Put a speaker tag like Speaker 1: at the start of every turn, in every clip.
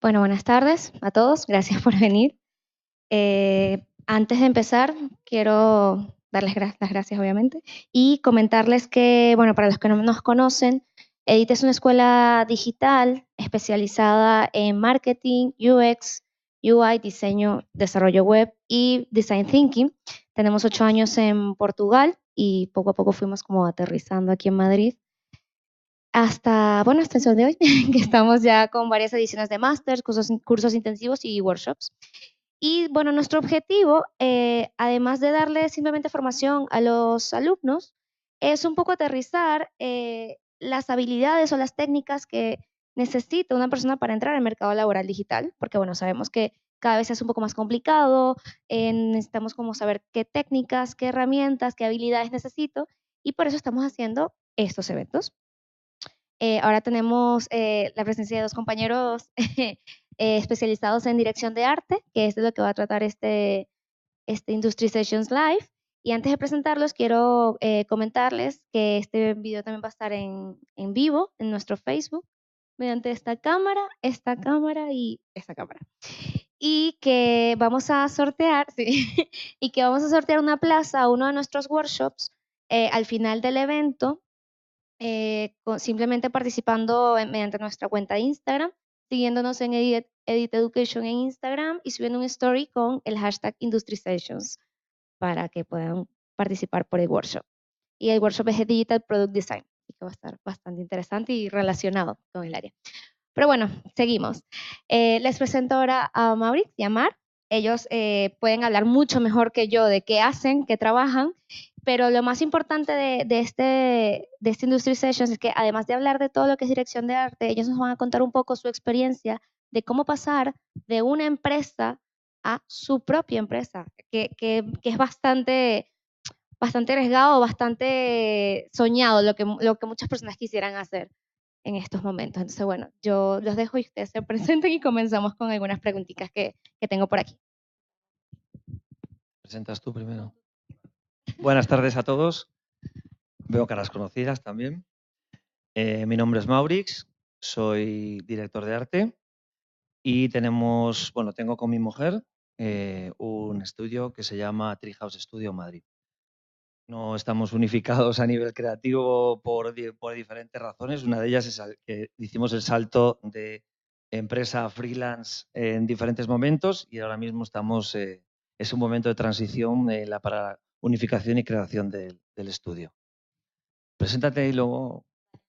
Speaker 1: Bueno, buenas tardes a todos. Gracias por venir. Antes de empezar, quiero darles las gracias, obviamente, y comentarles que, bueno, para los que no nos conocen, EDIT es una escuela digital especializada en marketing, UX, UI, diseño, desarrollo web y design thinking. Tenemos 8 años en Portugal y poco a poco fuimos como aterrizando aquí en Madrid hasta el sol de hoy, que estamos ya con varias ediciones de másters, cursos intensivos y workshops. Y bueno, nuestro objetivo, además de darle simplemente formación a los alumnos, es un poco aterrizar las habilidades o las técnicas que necesita una persona para entrar al mercado laboral digital, porque bueno, sabemos que cada vez es un poco más complicado, necesitamos como saber qué técnicas, qué herramientas, qué habilidades necesito, y por eso estamos haciendo estos eventos. Ahora tenemos la presencia de dos compañeros especializados en dirección de arte, que es de lo que va a tratar este Industry Sessions Live. Y antes de presentarlos, quiero comentarles que este video también va a estar en vivo en nuestro Facebook, mediante esta cámara y esta cámara. Y que vamos a sortear, sí, y que vamos a sortear una plaza a uno de nuestros workshops al final del evento, simplemente participando mediante nuestra cuenta de Instagram, siguiéndonos en Edit Education en Instagram y subiendo un story con el hashtag Industry Sessions para que puedan participar por el workshop. Y el workshop es de Digital Product Design, así que va a estar bastante interesante y relacionado con el área. Pero bueno, seguimos. Les presento ahora a Maurice y a Mar. Ellos pueden hablar mucho mejor que yo de qué hacen, qué trabajan, pero lo más importante de este Industry Sessions es que además de hablar de todo lo que es dirección de arte, ellos nos van a contar un poco su experiencia de cómo pasar de una empresa a su propia empresa, que es bastante arriesgado, bastante soñado lo que muchas personas quisieran hacer en estos momentos. Entonces, bueno, yo los dejo y ustedes se presenten y comenzamos con algunas preguntitas que tengo por aquí.
Speaker 2: Presentas tú primero. Buenas tardes a todos. Veo caras conocidas también. Mi nombre es Maurix, soy director de arte y tengo con mi mujer un estudio que se llama Treehouse Studio Madrid. No estamos unificados a nivel creativo por diferentes razones. Una de ellas es que hicimos el salto de empresa a freelance en diferentes momentos y ahora mismo es un momento de transición para unificación y creación del estudio. Preséntate y luego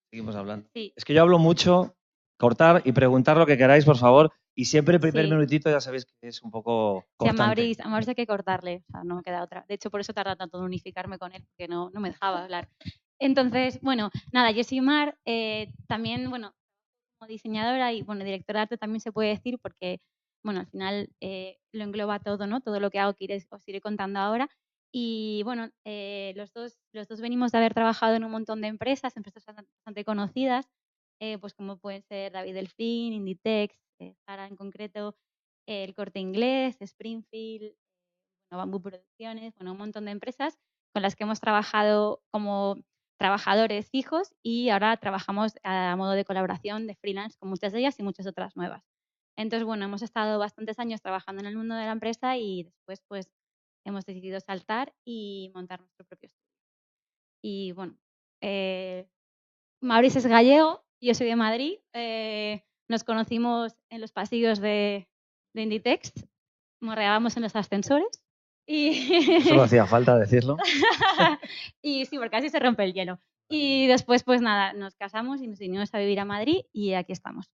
Speaker 2: seguimos hablando.
Speaker 3: Sí.
Speaker 2: Es que yo hablo mucho, cortar y preguntar lo que queráis, por favor. Y siempre el primer minutito ya sabéis que es un poco cortante.
Speaker 3: Sí, a Maurice hay que cortarle, o sea, no me queda otra. De hecho, por eso tarda tanto en unificarme con él, porque no me dejaba hablar. Entonces, bueno, nada, yo soy Mar, también, bueno, como diseñadora y, bueno, directora de arte también se puede decir, porque, bueno, al final lo engloba todo, ¿no? Todo lo que hago que os iré contando ahora. Y, bueno, los dos venimos de haber trabajado en un montón de empresas bastante conocidas, pues como pueden ser David Delfín, Inditex, Zara en concreto, El Corte Inglés, Springfield, Bambú Producciones, bueno, un montón de empresas con las que hemos trabajado como trabajadores fijos y ahora trabajamos a modo de colaboración de freelance con muchas de ellas y muchas otras nuevas. Entonces, bueno, hemos estado bastantes años trabajando en el mundo de la empresa y después pues hemos decidido saltar y montar nuestro propio estudio. Y bueno, Maurice es gallego, yo soy de Madrid, nos conocimos en los pasillos de Inditex, morreábamos en los ascensores y...
Speaker 2: Solo hacía falta decirlo.
Speaker 3: Y sí, porque así se rompe el hielo. Y después, pues nada, nos casamos y nos vinimos a vivir a Madrid y aquí estamos.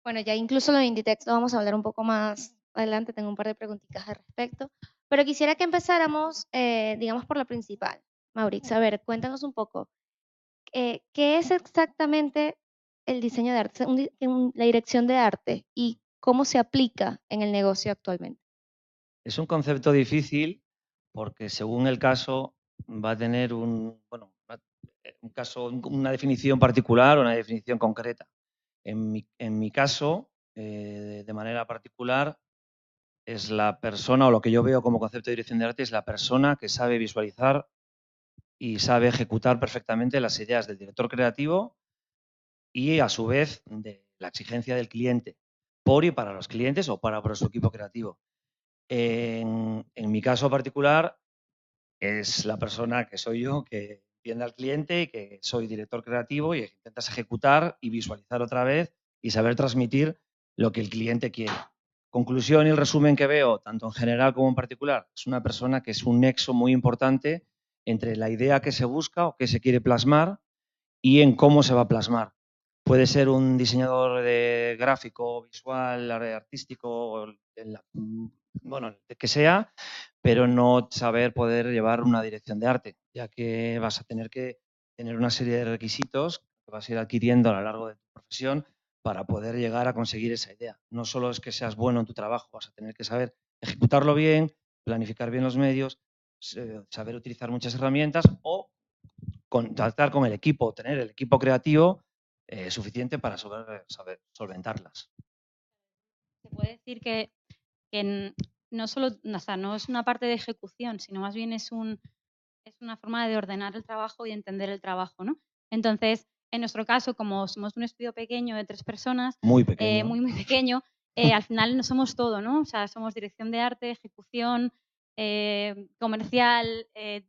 Speaker 1: Bueno, ya incluso lo de Inditex lo vamos a hablar un poco más adelante, tengo un par de preguntitas al respecto, pero quisiera que empezáramos, digamos, por lo principal. Mauricio, a ver, cuéntanos un poco, ¿qué es exactamente el diseño de arte, la dirección de arte y cómo se aplica en el negocio actualmente?
Speaker 2: Es un concepto difícil porque según el caso va a tener una definición particular o una definición concreta. En mi caso, de manera particular, es la persona, o lo que yo veo como concepto de dirección de arte, es la persona que sabe visualizar y sabe ejecutar perfectamente las ideas del director creativo y a su vez de la exigencia del cliente, por y para los clientes o para su equipo creativo. En mi caso particular, es la persona que soy yo, que entiende al cliente y que soy director creativo y intentas ejecutar y visualizar otra vez y saber transmitir lo que el cliente quiere. Conclusión y el resumen que veo, tanto en general como en particular, es una persona que es un nexo muy importante entre la idea que se busca o que se quiere plasmar y en cómo se va a plasmar. Puede ser un diseñador de gráfico, visual, artístico, bueno, el que sea, pero no saber poder llevar una dirección de arte, ya que vas a tener que tener una serie de requisitos que vas a ir adquiriendo a lo largo de tu profesión para poder llegar a conseguir esa idea. No solo es que seas bueno en tu trabajo, vas a tener que saber ejecutarlo bien, planificar bien los medios, saber utilizar muchas herramientas o contactar con el equipo, tener el equipo creativo suficiente para saber solventarlas.
Speaker 3: Se puede decir que no solo, o sea, no es una parte de ejecución, sino más bien es una forma de ordenar el trabajo y entender el trabajo, ¿no? Entonces, en nuestro caso, como somos un estudio pequeño de 3 personas,
Speaker 2: Muy pequeño.
Speaker 3: muy pequeño, al final no somos todo, ¿no? O sea, somos dirección de arte, ejecución, comercial,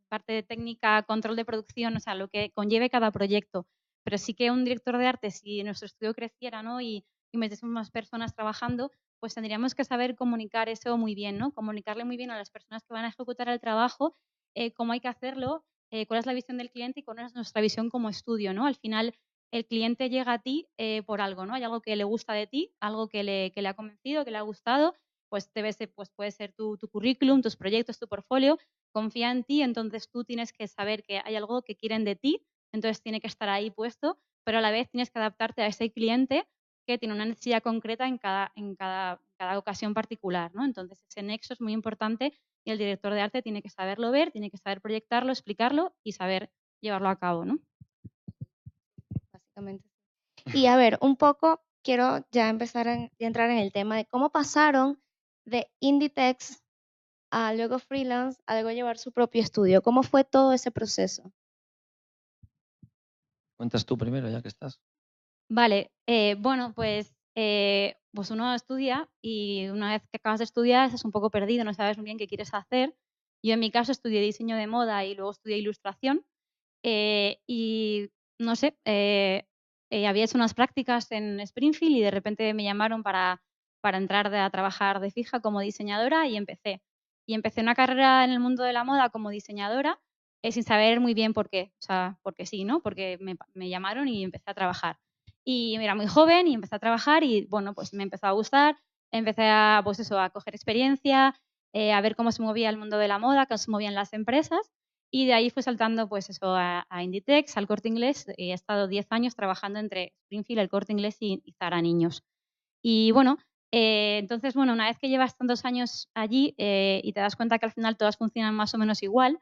Speaker 3: parte de técnica, control de producción, o sea, lo que conlleve cada proyecto. Pero sí que un director de arte, si nuestro estudio creciera, ¿no? Y metiésemos más personas trabajando, pues tendríamos que saber comunicar eso muy bien, ¿no? Comunicarle muy bien a las personas que van a ejecutar el trabajo cómo hay que hacerlo, cuál es la visión del cliente y cuál es nuestra visión como estudio, ¿no? Al final, el cliente llega a ti por algo, ¿no? Hay algo que le gusta de ti, algo que le ha convencido, que le ha gustado, pues pues puede ser tu currículum, tus proyectos, tu portfolio, confía en ti, entonces tú tienes que saber que hay algo que quieren de ti, entonces tiene que estar ahí puesto, pero a la vez tienes que adaptarte a ese cliente que tiene una necesidad concreta en cada ocasión particular, ¿no? Entonces ese nexo es muy importante y el director de arte tiene que saberlo ver, tiene que saber proyectarlo, explicarlo y saber llevarlo a cabo, ¿no?
Speaker 1: Básicamente. Y a ver, un poco quiero ya empezar a entrar en el tema de cómo pasaron de Inditex a luego freelance, a luego llevar su propio estudio. ¿Cómo fue todo ese proceso?
Speaker 2: Cuentas tú primero, ya que estás.
Speaker 3: Vale, bueno, pues uno estudia y una vez que acabas de estudiar estás un poco perdido, no sabes muy bien qué quieres hacer. Yo en mi caso estudié diseño de moda y luego estudié ilustración y no sé, había hecho unas prácticas en Springfield y de repente me llamaron para entrar a trabajar de fija como diseñadora y empecé. Y empecé una carrera en el mundo de la moda como diseñadora sin saber muy bien por qué, o sea, porque sí, ¿no? Porque me llamaron y empecé a trabajar. Y era muy joven y empecé a trabajar y bueno, pues me empezó a gustar, empecé a, pues eso, a coger experiencia, a ver cómo se movía el mundo de la moda, cómo se movían las empresas y de ahí fui saltando pues eso a Inditex, al Corte Inglés y he estado 10 años trabajando entre Springfield, el Corte Inglés y Zara Niños. Y bueno, entonces, bueno, una vez que llevas tantos años allí y te das cuenta que al final todas funcionan más o menos igual,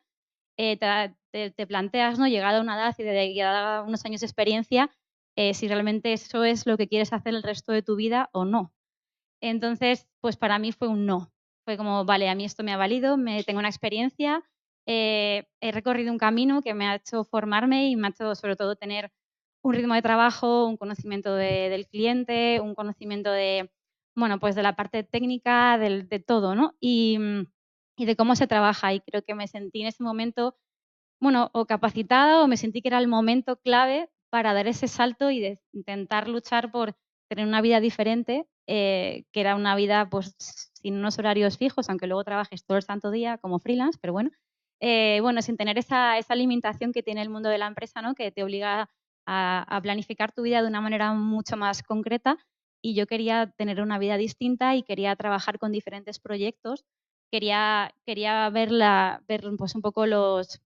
Speaker 3: te planteas, ¿no? Llegada a una edad y llegada a unos años de experiencia, si realmente eso es lo que quieres hacer el resto de tu vida o no. Entonces, pues para mí fue un no. Fue como, vale, a mí esto me ha valido, tengo una experiencia, he recorrido un camino que me ha hecho formarme y me ha hecho sobre todo tener un ritmo de trabajo, un conocimiento del cliente, un conocimiento de, bueno, pues de la parte técnica, de todo, ¿no? Y de cómo se trabaja. Y creo que me sentí en ese momento, bueno, o capacitada o me sentí que era el momento clave para dar ese salto y de intentar luchar por tener una vida diferente, que era una vida pues sin unos horarios fijos, aunque luego trabajes todo el santo día como freelance, pero bueno, bueno, sin tener esa limitación que tiene el mundo de la empresa, ¿no? Que te obliga a planificar tu vida de una manera mucho más concreta y yo quería tener una vida distinta y quería trabajar con diferentes proyectos, quería ver pues un poco los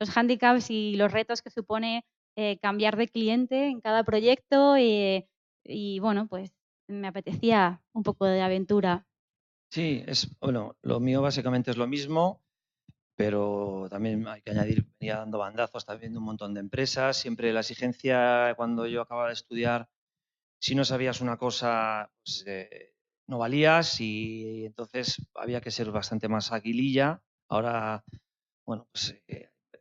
Speaker 3: hándicaps y los retos que supone cambiar de cliente en cada proyecto y bueno, pues me apetecía un poco de aventura.
Speaker 2: Sí, bueno, lo mío básicamente es lo mismo, pero también hay que añadir, venía dando bandazos también de un montón de empresas. Siempre la exigencia cuando yo acababa de estudiar, si no sabías una cosa, pues no valías y entonces había que ser bastante más aguililla. Ahora, bueno, pues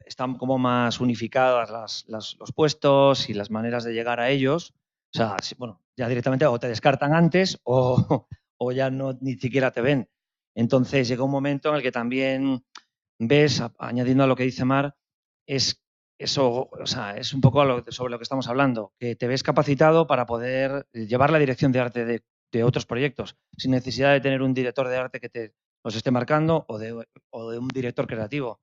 Speaker 2: están como más unificadas los puestos y las maneras de llegar a ellos. O sea, bueno, ya directamente o te descartan antes o ya no ni siquiera te ven. Entonces llega un momento en el que también ves, añadiendo a lo que dice Mar, es eso, o sea, es un poco sobre lo que estamos hablando, que te ves capacitado para poder llevar la dirección de arte de otros proyectos, sin necesidad de tener un director de arte que te los esté marcando o de un director creativo.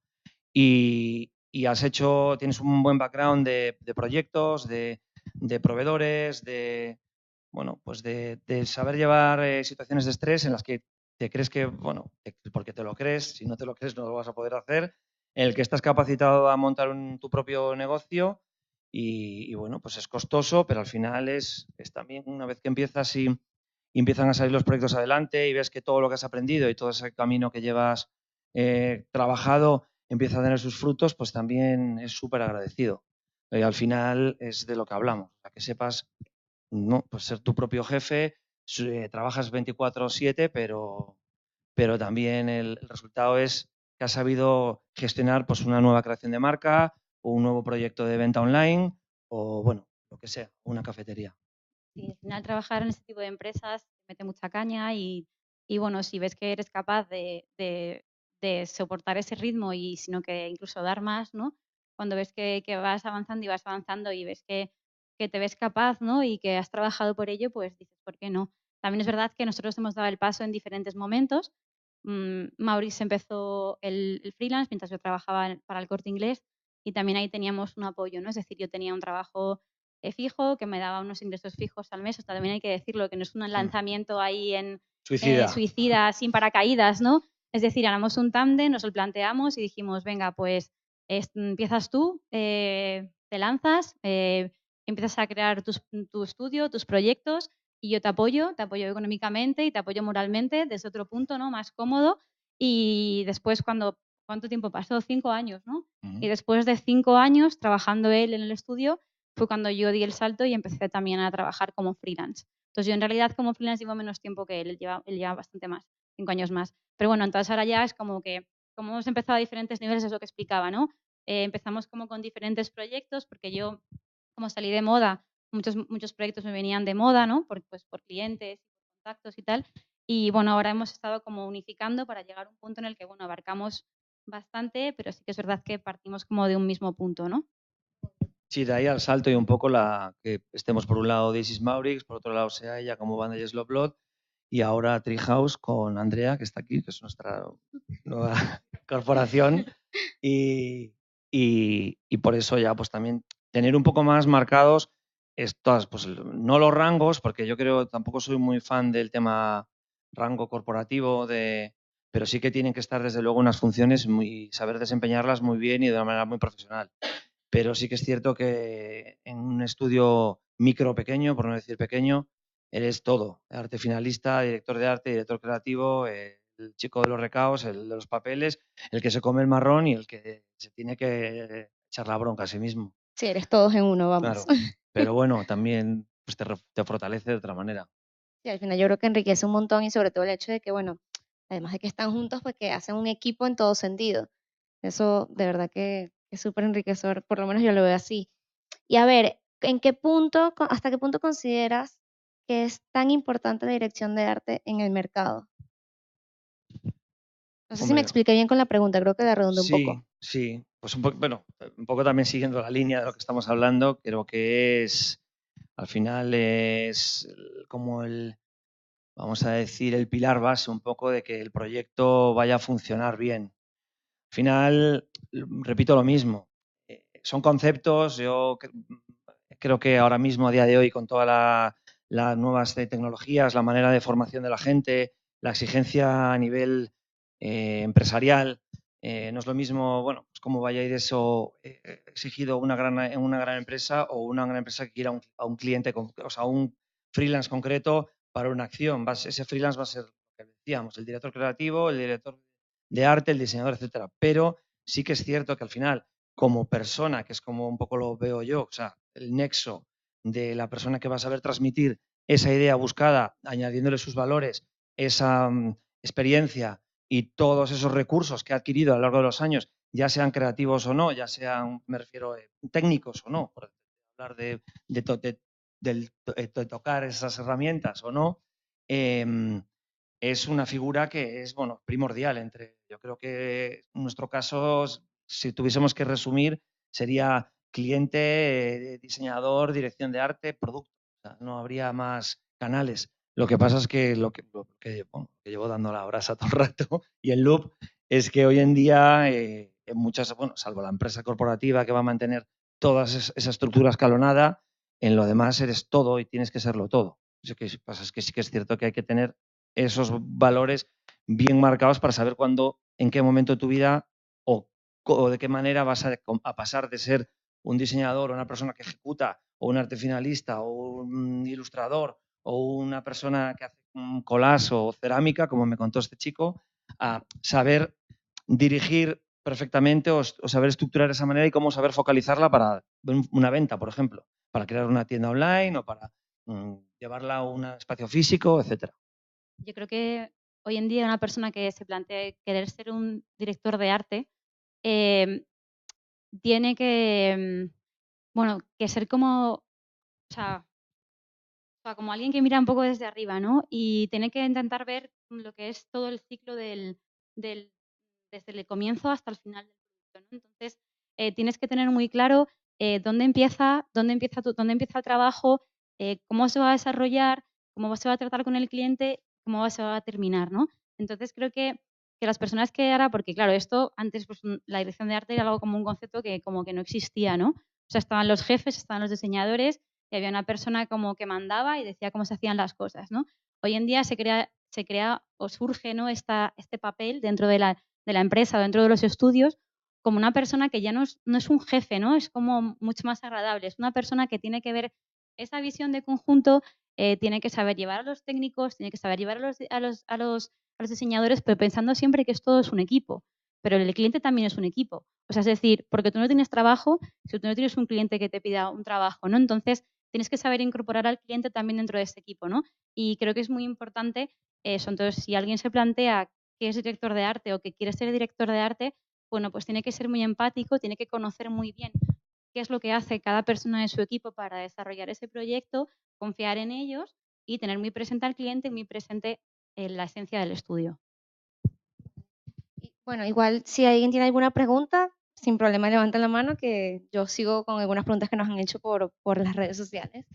Speaker 2: Y tienes un buen background de proyectos, de proveedores, bueno, pues de saber llevar situaciones de estrés en las que te crees que, bueno, porque te lo crees, si no te lo crees no lo vas a poder hacer, en el que estás capacitado a montar tu propio negocio y, bueno, pues es costoso, pero al final es también una vez que empiezas y empiezan a salir los proyectos adelante y ves que todo lo que has aprendido y todo ese camino que llevas trabajado empieza a tener sus frutos, pues también es súper agradecido. Al final es de lo que hablamos, para que sepas, no, pues ser tu propio jefe, trabajas 24/7, pero también el resultado es que has sabido gestionar pues una nueva creación de marca o un nuevo proyecto de venta online o, bueno, lo que sea, una cafetería.
Speaker 3: Sí, al final trabajar en este tipo de empresas te mete mucha caña y bueno, si ves que eres capaz de soportar ese ritmo y sino que incluso dar más, ¿no? Cuando ves que vas avanzando y vas avanzando y ves que te ves capaz, ¿no? Y que has trabajado por ello, pues dices, ¿por qué no? También es verdad que nosotros hemos dado el paso en diferentes momentos. Maurice empezó el freelance mientras yo trabajaba para el Corte Inglés y también ahí teníamos un apoyo, ¿no? Es decir, yo tenía un trabajo fijo, que me daba unos ingresos fijos al mes. O sea, también hay que decirlo, que no es un lanzamiento ahí en suicida, sin paracaídas, ¿no? Es decir, éramos un tándem, nos lo planteamos y dijimos, venga, pues empiezas tú, te lanzas, empiezas a crear tu estudio, tus proyectos y yo te apoyo económicamente y te apoyo moralmente desde otro punto, ¿no? Más cómodo. Y después, ¿cuánto tiempo pasó? 5 años, ¿no?
Speaker 2: Uh-huh.
Speaker 3: Y después de 5 años trabajando él en el estudio, fue cuando yo di el salto y empecé también a trabajar como freelance. Entonces yo en realidad como freelance llevo menos tiempo que él lleva bastante más, 5 años más. Pero bueno, entonces ahora ya es como que, como hemos empezado a diferentes niveles, es lo que explicaba, ¿no? Empezamos como con diferentes proyectos, porque yo, como salí de moda, muchos proyectos me venían de moda, ¿no? Pues por clientes, contactos y tal. Y bueno, ahora hemos estado como unificando para llegar a un punto en el que, bueno, abarcamos bastante, pero sí que es verdad que partimos como de un mismo punto, ¿no?
Speaker 2: Sí, de ahí al salto y un poco que estemos por un lado This is Maurix, por otro lado sea ella como banda Yes Love Blood y ahora Treehouse con Andrea, que está aquí, que es nuestra nueva corporación y por eso ya pues también tener un poco más marcados estas, pues no los rangos, porque yo creo, tampoco soy muy fan del tema rango corporativo, pero sí que tienen que estar desde luego unas funciones y saber desempeñarlas muy bien y de una manera muy profesional. Pero sí que es cierto que en un estudio micro pequeño, por no decir pequeño, eres todo. Arte finalista, director de arte, director creativo, el chico de los recados, el de los papeles, el que se come el marrón y el que se tiene que echar la bronca a sí mismo.
Speaker 1: Sí, eres todos en uno, vamos.
Speaker 2: Claro. Pero bueno, también pues, te fortalece de otra manera.
Speaker 1: Sí, al final yo creo que enriquece un montón y sobre todo el hecho de que, bueno, además de que están juntos, pues que hacen un equipo en todo sentido. Eso de verdad que es súper enriquecedor, por lo menos yo lo veo así. Y a ver, hasta qué punto consideras que es tan importante la dirección de arte en el mercado? No sé si me
Speaker 2: Hombre,
Speaker 1: expliqué bien con la pregunta, creo que la redondé un poco.
Speaker 2: Sí. Pues un poco también siguiendo la línea de lo que estamos hablando, creo que al final es como vamos a decir, el pilar base un poco de que el proyecto vaya a funcionar bien. Al final, repito lo mismo, son conceptos, yo creo que ahora mismo, a día de hoy, con todas las nuevas tecnologías, la manera de formación de la gente, la exigencia a nivel empresarial, no es lo mismo, bueno, pues cómo vaya a ir eso exigido en una gran empresa o una gran empresa que quiera a un cliente, o sea, a un freelance concreto para una acción. Ese freelance va a ser lo que decíamos, el director creativo, el director de arte, el diseñador, etcétera. Pero sí que es cierto que al final, como persona, que es como un poco lo veo yo, o sea, el nexo de la persona que va a saber transmitir esa idea buscada, añadiéndole sus valores, esa experiencia y todos esos recursos que ha adquirido a lo largo de los años, ya sean creativos o no, ya sean, me refiero, técnicos o no, por hablar de de tocar esas herramientas o no, es una figura que es primordial. Yo creo que en nuestro caso, si tuviésemos que resumir, sería cliente, diseñador, dirección de arte, producto. O sea, no habría más canales. Lo que pasa es que que llevo dando la brasa todo el rato y el loop es que hoy en día en muchas, salvo la empresa corporativa que va a mantener toda esa estructura escalonada, en lo demás eres todo y tienes que serlo todo. Lo que pasa es que sí que es cierto que hay que tener esos valores bien marcados para saber cuándo, en qué momento de tu vida o de qué manera vas a pasar de ser un diseñador o una persona que ejecuta o un arte finalista o un ilustrador o una persona que hace un collage o cerámica, como me contó este chico, a saber dirigir perfectamente o saber estructurar de esa manera y cómo saber focalizarla para una venta, por ejemplo, para crear una tienda online o para llevarla a un espacio físico, etcétera.
Speaker 3: Yo creo que hoy en día una persona que se plantee querer ser un director de arte tiene que, que ser como, o sea, como alguien que mira un poco desde arriba, ¿no? Y tiene que intentar ver lo que es todo el ciclo desde el comienzo hasta el final del producto, ¿no? Entonces, tienes que tener muy claro dónde empieza el trabajo, cómo se va a desarrollar, cómo se va a tratar con el cliente, cómo se va a terminar, ¿no? Entonces, creo que las personas que ahora, porque claro, esto antes pues, la dirección de arte era algo como un concepto que como que no existía, ¿no? O sea, estaban los jefes, estaban los diseñadores y había una persona como que mandaba y decía cómo se hacían las cosas, ¿no? Hoy en día se crea o surge, ¿no? este papel dentro de la empresa o dentro de los estudios como una persona que ya no es un jefe, ¿no? Es como mucho más agradable. Es una persona que tiene que ver esa visión de conjunto, tiene que saber llevar a los técnicos, tiene que saber llevar a los diseñadores, pero pensando siempre que todo es un equipo. Pero el cliente también es un equipo. O sea, es decir, porque tú no tienes trabajo, si tú no tienes un cliente que te pida un trabajo, ¿no? Entonces, tienes que saber incorporar al cliente también dentro de ese equipo, ¿no? Y creo que es muy importante eso. Entonces, si alguien se plantea que es director de arte o que quiere ser director de arte, bueno, pues tiene que ser muy empático, tiene que conocer muy bien qué es lo que hace cada persona de su equipo para desarrollar ese proyecto, confiar en ellos y tener muy presente al cliente, muy presente en la esencia del estudio.
Speaker 1: Bueno, igual si alguien tiene alguna pregunta, sin problema levanten la mano que yo sigo con algunas preguntas que nos han hecho por las redes sociales.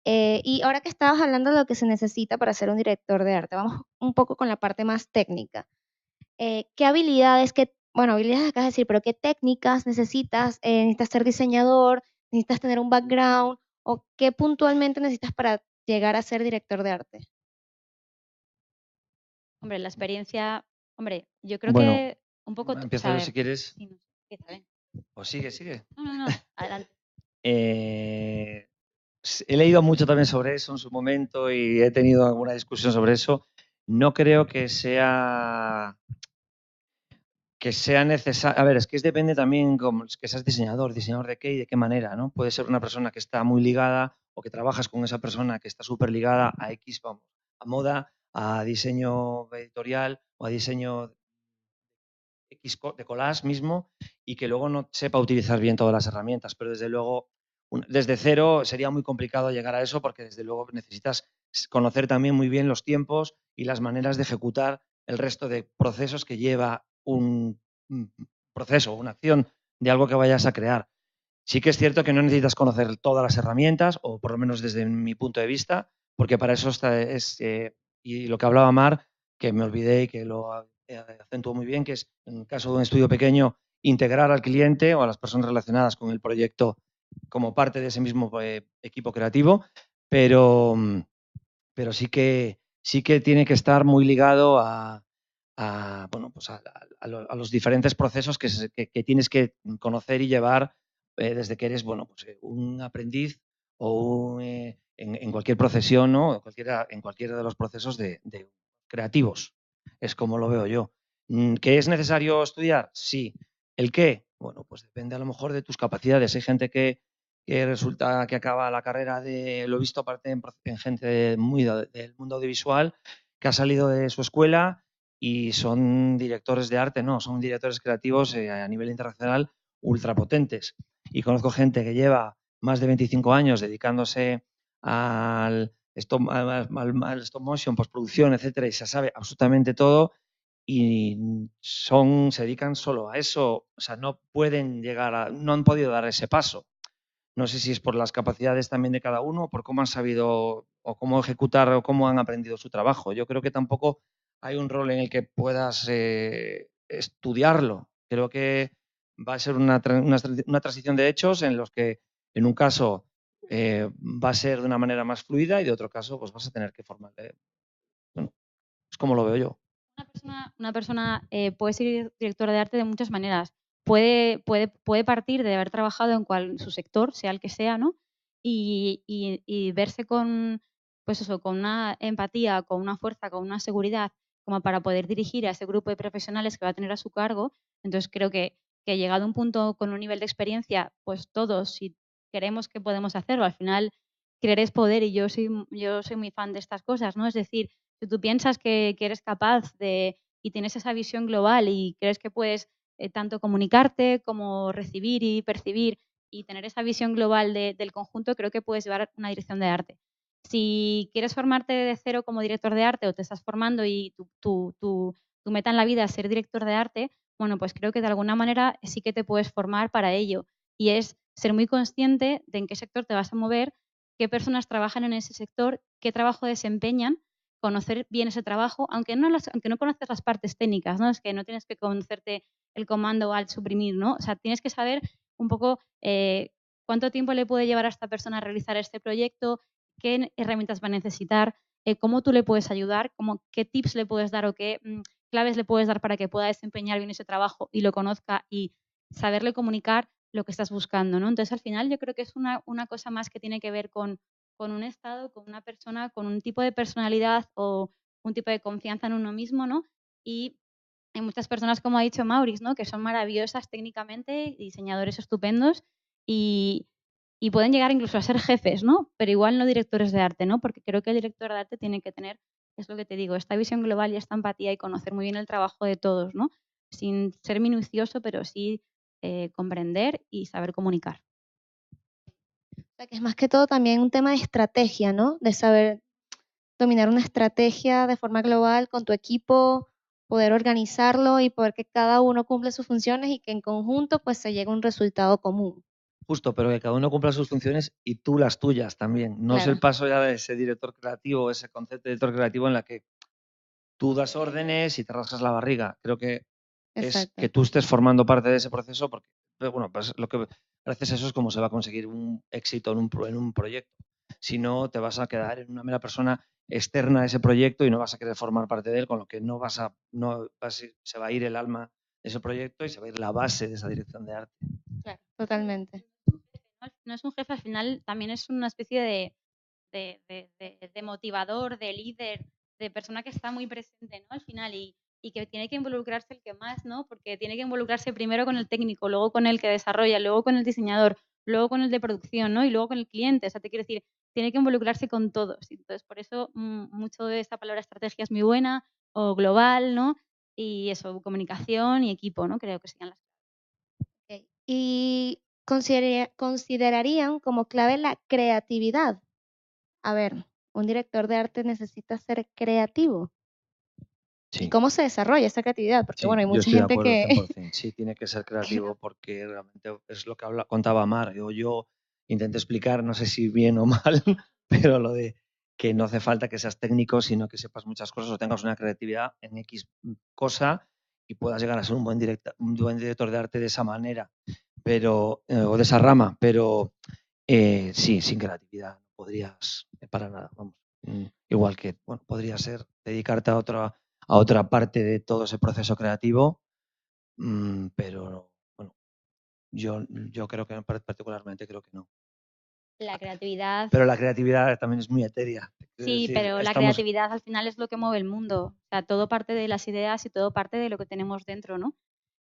Speaker 1: Y ahora que estabas hablando de lo que se necesita para ser un director de arte, vamos un poco con la parte más técnica. ¿Qué habilidades, habilidades acabas de decir, pero qué técnicas necesitas? ¿Necesitas ser diseñador? ¿Necesitas tener un background? ¿O qué puntualmente necesitas para llegar a ser director de arte?
Speaker 3: Hombre, la experiencia, yo creo
Speaker 2: Bueno,
Speaker 3: que un poco...
Speaker 2: empiezo yo si quieres.
Speaker 3: Sí, no, empieza, ven.
Speaker 2: O sigue.
Speaker 3: No, adelante.
Speaker 2: He leído mucho también sobre eso en su momento y he tenido alguna discusión sobre eso. No creo que sea necesario. A ver, es que depende también que seas diseñador de qué y de qué manera, ¿no? Puede ser una persona que está muy ligada o que trabajas con esa persona que está súper ligada a X, a moda, a diseño editorial o a diseño X de collage mismo y que luego no sepa utilizar bien todas las herramientas, pero desde luego desde cero sería muy complicado llegar a eso porque desde luego necesitas conocer también muy bien los tiempos y las maneras de ejecutar el resto de procesos que lleva un proceso, una acción de algo que vayas a crear. Sí que es cierto que no necesitas conocer todas las herramientas, o por lo menos desde mi punto de vista, porque para eso y lo que hablaba Mar, que me olvidé y que lo acentuó muy bien, que es, en el caso de un estudio pequeño, integrar al cliente o a las personas relacionadas con el proyecto como parte de ese mismo equipo creativo, pero sí que tiene que estar muy ligado a los diferentes procesos que tienes que conocer y llevar desde que eres un aprendiz o en cualquier profesión, ¿no? En cualquiera de los procesos de creativos. Es como lo veo yo. ¿Que es necesario estudiar? Sí. ¿El qué? Bueno, pues depende a lo mejor de tus capacidades. Hay gente que resulta que acaba la carrera lo he visto aparte en gente muy del mundo audiovisual, que ha salido de su escuela y son directores de arte, no, son directores creativos a nivel internacional ultrapotentes. Y conozco gente que lleva más de 25 años dedicándose al stop motion, postproducción, etcétera, y se sabe absolutamente todo y se dedican solo a eso. O sea, no han podido dar ese paso. No sé si es por las capacidades también de cada uno, por cómo han sabido o cómo ejecutar o cómo han aprendido su trabajo. Yo creo que tampoco hay un rol en el que puedas estudiarlo. Creo que va a ser una transición de hechos en los que en un caso va a ser de una manera más fluida y de otro caso pues vas a tener que formarte. Bueno, es como lo veo yo.
Speaker 3: Una persona puede ser directora de arte de muchas maneras. Puede partir de haber trabajado en su sector, sea el que sea, ¿no? Y verse con, pues eso, con una empatía, con una fuerza, con una seguridad, como para poder dirigir a ese grupo de profesionales que va a tener a su cargo. Entonces creo que llegado a un punto con un nivel de experiencia, pues todos, si queremos que podemos hacerlo, al final querer es poder y yo soy muy fan de estas cosas, ¿no? Es decir, si tú piensas que eres capaz y tienes esa visión global y crees que puedes tanto comunicarte como recibir y percibir y tener esa visión global del conjunto, creo que puedes llevar una dirección de arte. Si quieres formarte de cero como director de arte o te estás formando y tu meta en la vida es ser director de arte, bueno, pues creo que de alguna manera sí que te puedes formar para ello. Y es ser muy consciente de en qué sector te vas a mover, qué personas trabajan en ese sector, qué trabajo desempeñan, conocer bien ese trabajo, aunque no conoces las partes técnicas, ¿no? Es que no tienes que conocerte el comando al suprimir, ¿no? O sea, tienes que saber un poco cuánto tiempo le puede llevar a esta persona a realizar este proyecto, qué herramientas va a necesitar, cómo tú le puedes ayudar, qué tips le puedes dar o qué claves le puedes dar para que pueda desempeñar bien ese trabajo y lo conozca y saberle comunicar lo que estás buscando, ¿no? Entonces, al final, yo creo que es una cosa más que tiene que ver con un estado, con una persona, con un tipo de personalidad o un tipo de confianza en uno mismo, ¿no? Y hay muchas personas, como ha dicho Maurice, ¿no? Que son maravillosas técnicamente, diseñadores estupendos y pueden llegar incluso a ser jefes, ¿no? Pero igual no directores de arte, ¿no? Porque creo que el director de arte tiene que tener, es lo que te digo, esta visión global y esta empatía y conocer muy bien el trabajo de todos, ¿no? Sin ser minucioso, pero sí comprender y saber comunicar.
Speaker 1: O sea, que es más que todo también un tema de estrategia, ¿no? De saber dominar una estrategia de forma global con tu equipo, poder organizarlo y poder que cada uno cumple sus funciones y que en conjunto pues se llegue a un resultado común.
Speaker 2: Justo, pero que cada uno cumpla sus funciones y tú las tuyas también. No es el paso ya de ese director creativo, ese concepto de director creativo en la que tú das órdenes y te rascas la barriga. Creo que es que tú estés formando parte de ese proceso porque, bueno, pues gracias a eso es como se va a conseguir un éxito en un proyecto. Si no, te vas a quedar en una mera persona externa a ese proyecto y no vas a querer formar parte de él, con lo que se va a ir el alma de ese proyecto y se va a ir la base de esa dirección de arte.
Speaker 1: Claro, totalmente.
Speaker 3: No es un jefe, al final también es una especie de motivador, de líder, de persona que está muy presente, ¿no? Al final y que tiene que involucrarse el que más, ¿no? Porque tiene que involucrarse primero con el técnico, luego con el que desarrolla, luego con el diseñador, luego con el de producción, ¿no? Y luego con el cliente. O sea, te quiero decir, tiene que involucrarse con todos. Entonces, por eso mucho de esta palabra estrategia es muy buena o global, ¿no? Y eso, comunicación y equipo, ¿no? Creo que serían las.
Speaker 1: Okay. ¿Y considerarían como clave la creatividad? A ver, un director de arte necesita ser creativo.
Speaker 2: Sí.
Speaker 1: ¿Y cómo se desarrolla esa creatividad? Porque
Speaker 2: Sí,
Speaker 1: bueno, hay
Speaker 2: yo
Speaker 1: mucha
Speaker 2: estoy de
Speaker 1: gente
Speaker 2: acuerdo
Speaker 1: que
Speaker 2: 100%. Sí, tiene que ser creativo porque realmente es lo que contaba Mar. Yo intento explicar, no sé si bien o mal, pero lo de que no hace falta que seas técnico, sino que sepas muchas cosas o tengas una creatividad en X cosa y puedas llegar a ser un buen director de arte de esa manera, pero o de esa rama. Pero sí, sin creatividad no podrías para nada. Vamos. Igual que bueno, podría ser dedicarte a otra parte de todo ese proceso creativo, pero bueno, yo creo que particularmente creo que no.
Speaker 3: La creatividad.
Speaker 2: Pero la creatividad también es muy etérea.
Speaker 3: Sí, pero la creatividad al final es lo que mueve el mundo. O sea, todo parte de las ideas y todo parte de lo que tenemos dentro, ¿no?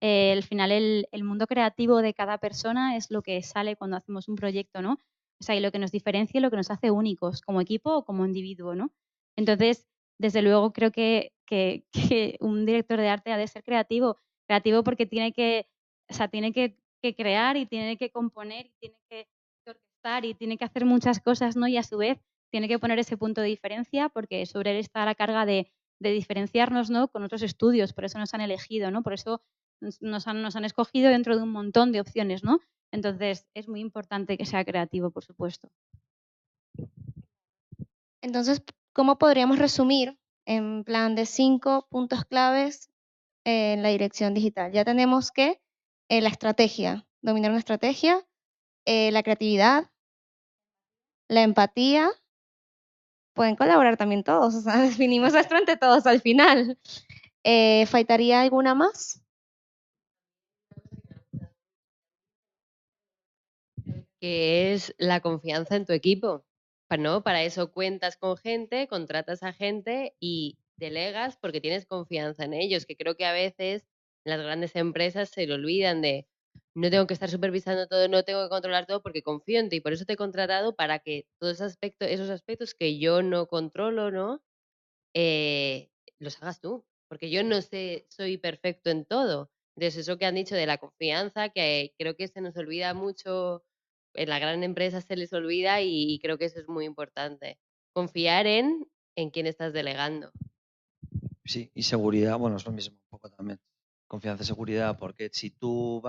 Speaker 3: Al final el mundo creativo de cada persona es lo que sale cuando hacemos un proyecto, ¿no? O sea, y lo que nos diferencia y lo que nos hace únicos como equipo o como individuo, ¿no? Entonces, desde luego creo que un director de arte ha de ser creativo porque tiene que crear y tiene que componer y tiene que aportar y tiene que hacer muchas cosas, ¿no? Y a su vez tiene que poner ese punto de diferencia porque sobre él está la carga de diferenciarnos, ¿no? Con otros estudios, por eso nos han elegido, ¿no? Por eso nos han escogido dentro de un montón de opciones, ¿no? Entonces es muy importante que sea creativo, por supuesto.
Speaker 1: Entonces, ¿cómo podríamos resumir en plan de 5 puntos claves en la dirección digital? Ya tenemos que la estrategia, dominar una estrategia, la creatividad, la empatía. Pueden colaborar también todos, o sea, definimos esto entre todos al final. ¿Faltaría alguna más?
Speaker 4: Que es la confianza en tu equipo, ¿no? Para eso cuentas con gente, contratas a gente y delegas porque tienes confianza en ellos, que creo que a veces las grandes empresas se le olvidan de no tengo que estar supervisando todo, no tengo que controlar todo porque confío en ti y por eso te he contratado para que todos esos aspectos que yo no controlo, ¿no? Los hagas tú, porque yo no sé, soy perfecto en todo. Entonces, eso que han dicho de la confianza, que creo que se nos olvida mucho, en la gran empresa se les olvida y creo que eso es muy importante. Confiar en quién estás delegando.
Speaker 2: Sí, y seguridad, bueno, es lo mismo un poco también. Confianza y seguridad, porque si tú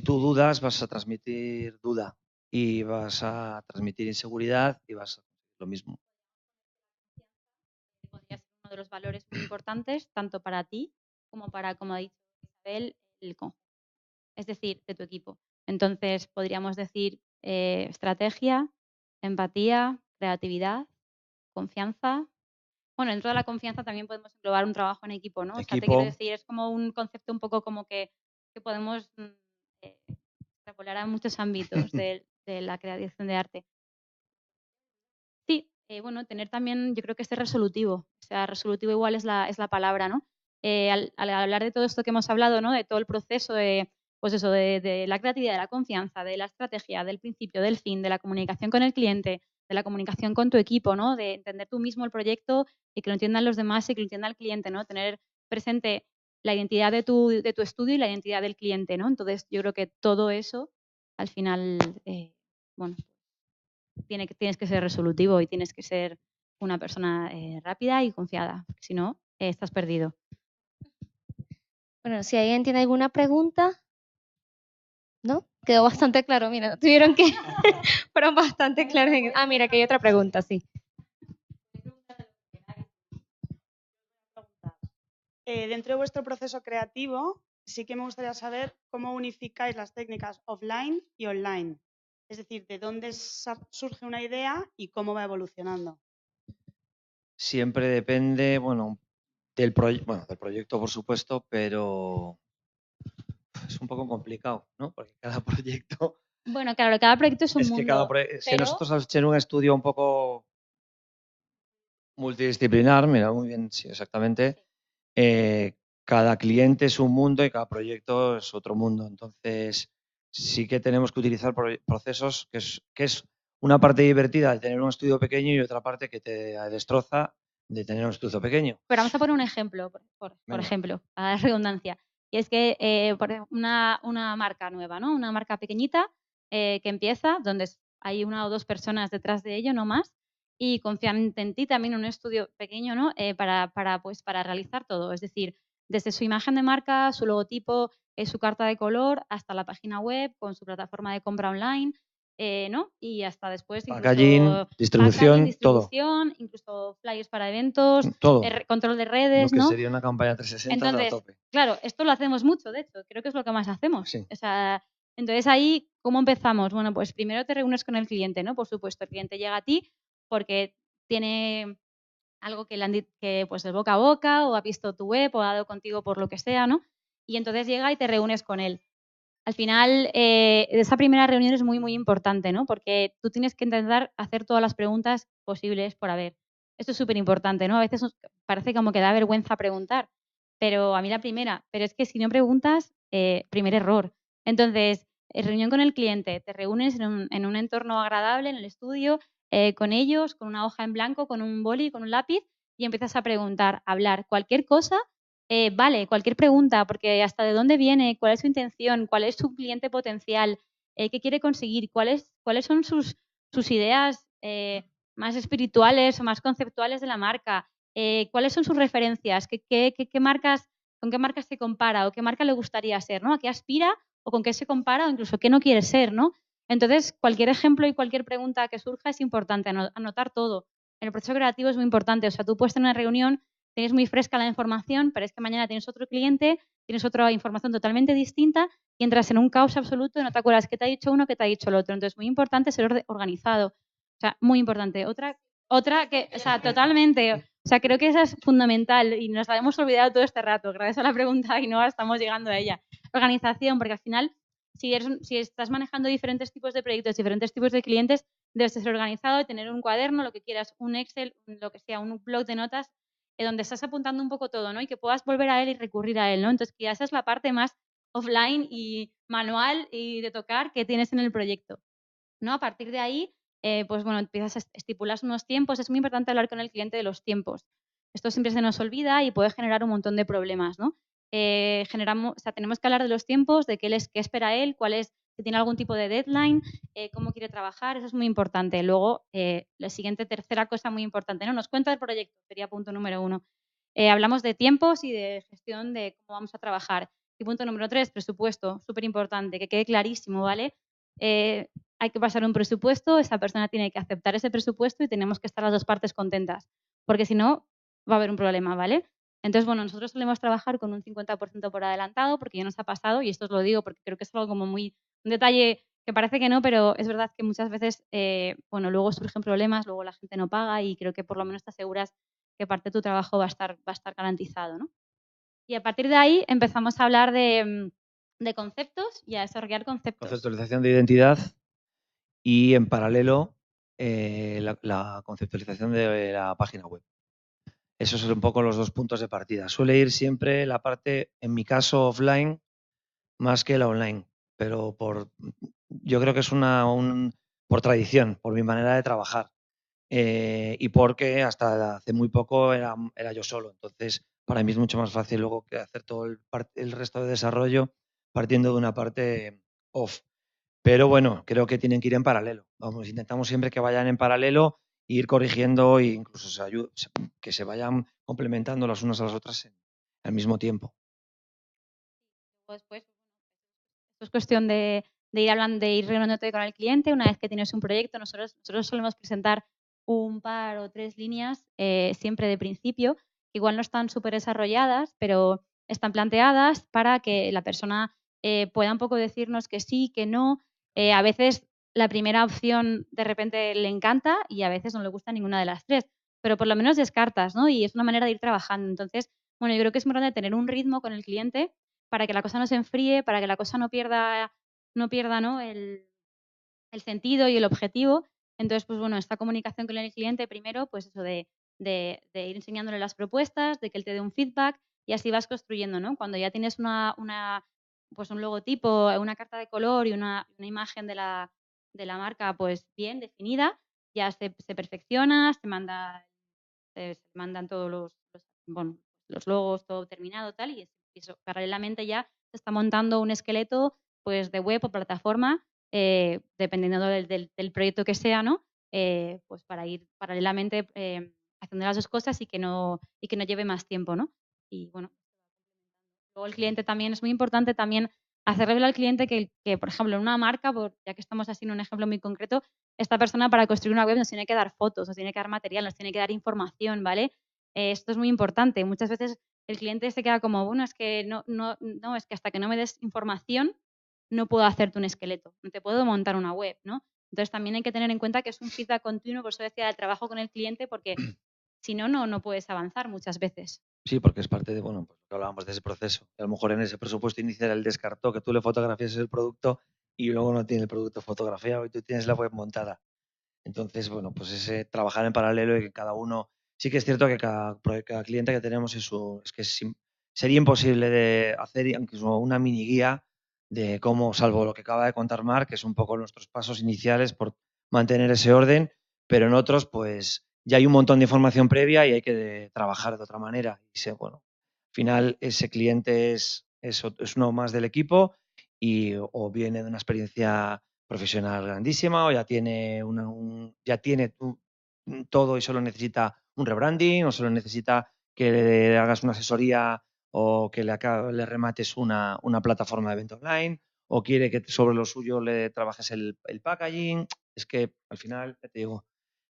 Speaker 2: dudas, vas a transmitir duda y vas a transmitir inseguridad y vas a lo mismo.
Speaker 3: Podría ser uno de los valores muy importantes, tanto para ti como para, como ha dicho Isabel, el conjunto. Es decir, de tu equipo. Entonces, podríamos decir estrategia, empatía, creatividad, confianza. Bueno, dentro de la confianza también podemos englobar un trabajo en equipo, ¿no? O sea, te quiero decir, es como un concepto un poco como que podemos extrapolar a muchos ámbitos de la creación de arte. Sí, bueno, tener también, yo creo que ser resolutivo. O sea, resolutivo igual es la palabra, ¿no? Al hablar de todo esto que hemos hablado, ¿no? De todo el proceso de, pues eso, de la creatividad, de la confianza, de la estrategia, del principio, del fin, de la comunicación con el cliente, de la comunicación con tu equipo, ¿no? De entender tú mismo el proyecto y que lo entiendan los demás y que lo entienda el cliente, ¿no? Tener presente la identidad de tu estudio y la identidad del cliente, ¿no? Entonces, yo creo que todo eso, al final, bueno, tienes que ser resolutivo y tienes que ser una persona rápida y confiada, porque si no, estás perdido.
Speaker 1: Bueno, si alguien tiene alguna pregunta, ¿no? Quedó bastante claro, mira, tuvieron que, fueron bastante claros. Mira, que hay otra pregunta, sí.
Speaker 5: Dentro de vuestro proceso creativo, sí que me gustaría saber cómo unificáis las técnicas offline y online. Es decir, de dónde surge una idea y cómo va evolucionando.
Speaker 2: Siempre depende, bueno, del proyecto, por supuesto, pero es un poco complicado, ¿no? Porque cada proyecto...
Speaker 3: Bueno, claro, cada proyecto es un mundo.
Speaker 2: Que nosotros al ser un estudio un poco multidisciplinar, mira, muy bien, sí, exactamente, cada cliente es un mundo y cada proyecto es otro mundo. Entonces, sí que tenemos que utilizar procesos que es una parte divertida de tener un estudio pequeño y otra parte que te destroza de tener un estudio pequeño.
Speaker 3: Pero vamos a poner un ejemplo, por ejemplo, a la redundancia. Y es que una marca nueva, ¿no? Una marca pequeñita que empieza, donde hay una o dos personas detrás de ello, no más, y confían en ti también un estudio pequeño, ¿no? Para realizar todo. Es decir, desde su imagen de marca, su logotipo, su carta de color, hasta la página web, con su plataforma de compra online, ¿no? Y hasta después
Speaker 2: Packaging, distribución, todo.
Speaker 3: Incluso flyers para eventos,
Speaker 2: todo.
Speaker 3: Control de redes,
Speaker 2: Lo que
Speaker 3: ¿no?
Speaker 2: sería una campaña 360
Speaker 3: Entonces,
Speaker 2: a tope.
Speaker 3: claro, esto lo hacemos mucho, de hecho, creo que es lo que más hacemos.
Speaker 2: Sí.
Speaker 3: O sea, entonces ahí, ¿cómo empezamos? Bueno, pues primero te reúnes con el cliente, ¿no? Por supuesto, el cliente llega a ti porque tiene algo que pues de boca a boca, o ha visto tu web, o ha dado contigo por lo que sea, ¿no? Y entonces llega y te reúnes con él. Al final, esa primera reunión es muy, muy importante, ¿no? Porque tú tienes que intentar hacer todas las preguntas posibles por haber. Esto es súper importante, ¿no? A veces parece como que da vergüenza preguntar, pero a mí la primera. Pero es que si no preguntas, primer error. Entonces, reunión con el cliente, te reúnes en un entorno agradable, en el estudio, con ellos, con una hoja en blanco, con un boli, con un lápiz, y empiezas a preguntar, a hablar cualquier cosa. Vale, cualquier pregunta, porque hasta de dónde viene, cuál es su intención, cuál es su cliente potencial, qué quiere conseguir, cuáles son sus ideas más espirituales o más conceptuales de la marca, cuáles son sus referencias, con qué marcas se compara o qué marca le gustaría ser, ¿no? A qué aspira o con qué se compara o incluso qué no quiere ser, ¿no? Entonces, cualquier ejemplo y cualquier pregunta que surja es importante, anotar todo. En el proceso creativo es muy importante. O sea, tú puedes tener una reunión, tienes muy fresca la información, pero es que mañana tienes otro cliente, tienes otra información totalmente distinta y entras en un caos absoluto y no te acuerdas qué te ha dicho uno, qué te ha dicho el otro. Entonces, muy importante ser organizado. O sea, muy importante. Otra que, o sea, totalmente. O sea, creo que esa es fundamental y nos la hemos olvidado todo este rato. Gracias a la pregunta y no estamos llegando a ella. Organización, porque al final, si estás manejando diferentes tipos de proyectos, diferentes tipos de clientes, debes de ser organizado y tener un cuaderno, lo que quieras, un Excel, lo que sea, un blog de notas, donde estás apuntando un poco todo, ¿no? Y que puedas volver a él y recurrir a él, ¿no? Entonces, que esa es la parte más offline y manual y de tocar que tienes en el proyecto, ¿no? A partir de ahí, pues bueno, empiezas a estipular unos tiempos. Es muy importante hablar con el cliente de los tiempos. Esto siempre se nos olvida y puede generar un montón de problemas, ¿no? Tenemos que hablar de los tiempos, de qué espera él, si tiene algún tipo de deadline, cómo quiere trabajar, eso es muy importante. Luego, la tercera cosa muy importante, ¿no? Nos cuenta el proyecto, sería punto número 1. Hablamos de tiempos y de gestión de cómo vamos a trabajar. Y punto número 3, presupuesto, súper importante, que quede clarísimo, ¿vale? Hay que pasar un presupuesto, esa persona tiene que aceptar ese presupuesto y tenemos que estar las dos partes contentas, porque si no, va a haber un problema, ¿vale? Entonces, bueno, nosotros solemos trabajar con un 50% por adelantado, porque ya nos ha pasado, y esto os lo digo porque creo que es algo como un detalle que parece que no, pero es verdad que muchas veces, bueno, luego surgen problemas, luego la gente no paga y creo que por lo menos te aseguras que parte de tu trabajo va a estar garantizado, ¿no? Y a partir de ahí empezamos a hablar de conceptos y a desarrollar conceptos.
Speaker 2: Conceptualización de identidad y en paralelo la conceptualización de la página web. Esos son un poco los dos puntos de partida. Suele ir siempre la parte, en mi caso, offline más que la online, pero yo creo que es por tradición, por mi manera de trabajar y porque hasta hace muy poco era yo solo. Entonces, para mí es mucho más fácil luego que hacer todo el resto de desarrollo partiendo de una parte off. Pero bueno, creo que tienen que ir en paralelo. Vamos, intentamos siempre que vayan en paralelo e ir corrigiendo e incluso que se vayan complementando las unas a las otras al mismo tiempo.
Speaker 3: Después, esto es cuestión de ir hablando, de ir reuniéndote con el cliente. Una vez que tienes un proyecto, nosotros solemos presentar un par o 3 líneas siempre de principio, que igual no están súper desarrolladas, pero están planteadas para que la persona pueda un poco decirnos que sí, que no. A veces la primera opción de repente le encanta y a veces no le gusta ninguna de las 3, pero por lo menos descartas, ¿no? Y es una manera de ir trabajando. Entonces, bueno, yo creo que es importante tener un ritmo con el cliente para que la cosa no se enfríe, para que la cosa no pierda ¿no? El sentido y el objetivo. Entonces, pues bueno, esta comunicación con el cliente primero, pues eso de ir enseñándole las propuestas, de que él te dé un feedback y así vas construyendo, ¿no? Cuando ya tienes pues un logotipo, una carta de color y una imagen de la marca pues bien definida, ya se perfecciona, se mandan todos los logos, todo terminado, tal, y eso, paralelamente ya se está montando un esqueleto pues de web o plataforma, dependiendo del proyecto que sea, ¿no? Pues para ir paralelamente haciendo las dos cosas y que no lleve más tiempo, ¿no? Y bueno, luego el cliente también, es muy importante también hacerle ver al cliente que, por ejemplo, en una marca, ya que estamos así en un ejemplo muy concreto, esta persona para construir una web nos tiene que dar fotos, nos tiene que dar material, nos tiene que dar información, ¿vale? Esto es muy importante. Muchas veces el cliente se queda como, bueno, es que no, es que hasta que no me des información no puedo hacerte un esqueleto, no te puedo montar una web, ¿no? Entonces también hay que tener en cuenta que es un feedback continuo, por eso decía, del trabajo con el cliente, porque si no, no puedes avanzar muchas veces.
Speaker 2: Sí, porque es parte de, bueno, pues hablábamos de ese proceso. A lo mejor en ese presupuesto inicial él descartó que tú le fotografías el producto y luego no tiene el producto fotografiado y tú tienes la web montada. Entonces, bueno, pues ese trabajar en paralelo y que cada uno... Sí que es cierto que cada cliente que tenemos sería imposible de hacer incluso una mini guía de cómo, salvo lo que acaba de contar Marc, que es un poco nuestros pasos iniciales por mantener ese orden, pero en otros, pues ya hay un montón de información previa y hay que trabajar de otra manera. Y bueno, al final ese cliente es uno más del equipo o viene de una experiencia profesional grandísima o ya tiene, todo y solo necesita un rebranding o solo necesita que le hagas una asesoría o que le remates una plataforma de evento online o quiere que sobre lo suyo le trabajes el packaging. Es que al final, ya te digo,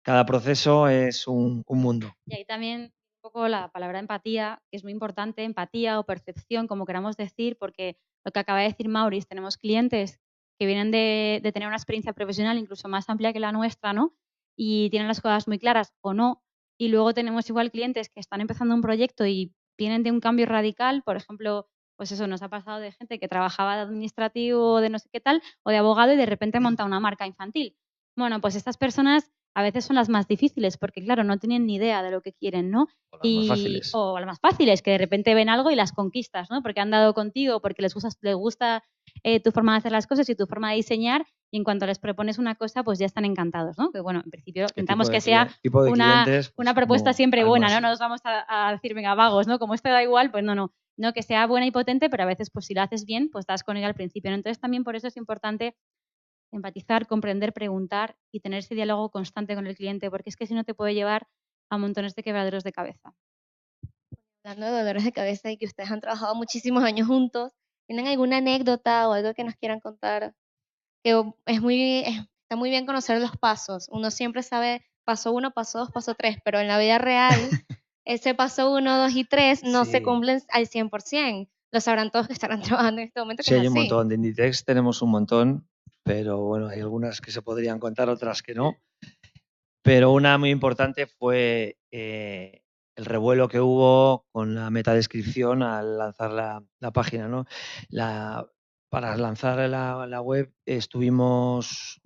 Speaker 2: cada proceso es un mundo.
Speaker 3: Y ahí también un poco la palabra empatía, que es muy importante, empatía o percepción, como queramos decir, porque lo que acaba de decir Maurice, tenemos clientes que vienen de tener una experiencia profesional incluso más amplia que la nuestra, ¿no? Y tienen las cosas muy claras o no. Y luego tenemos igual clientes que están empezando un proyecto y vienen de un cambio radical, por ejemplo, pues eso nos ha pasado de gente que trabajaba de administrativo, de no sé qué tal, o de abogado y de repente monta una marca infantil. Bueno, pues estas personas a veces son las más difíciles porque, claro, no tienen ni idea de lo que quieren, ¿no?
Speaker 2: O las más fáciles.
Speaker 3: O las más fáciles, que de repente ven algo y las conquistas, ¿no? Porque han dado contigo, porque les gusta tu forma de hacer las cosas y tu forma de diseñar y en cuanto les propones una cosa, pues ya están encantados, ¿no? Que bueno, en principio intentamos que sea una propuesta siempre buena, ¿no? No nos vamos a decir, venga, vagos, ¿no? Como esto da igual, pues no, que sea buena y potente, pero a veces, pues si lo haces bien, pues das con ella al principio, ¿no? Entonces también por eso es importante empatizar, comprender, preguntar y tener ese diálogo constante con el cliente, porque es que si no te puede llevar a montones de quebraderos de cabeza.
Speaker 1: Hablando de dolores de cabeza y que ustedes han trabajado muchísimos años juntos, ¿tienen alguna anécdota o algo que nos quieran contar? Que está muy bien conocer los pasos. Uno siempre sabe paso 1, paso 2, paso 3, pero en la vida real ese paso 1, 2 y 3 no se cumplen al 100%. Lo sabrán todos que estarán trabajando en este momento.
Speaker 2: Sí, hay un montón. De Inditex tenemos un montón, pero bueno, hay algunas que se podrían contar, otras que no. Pero una muy importante fue el revuelo que hubo con la metadescripción al lanzar la página, ¿no? Para lanzar la web estuvimos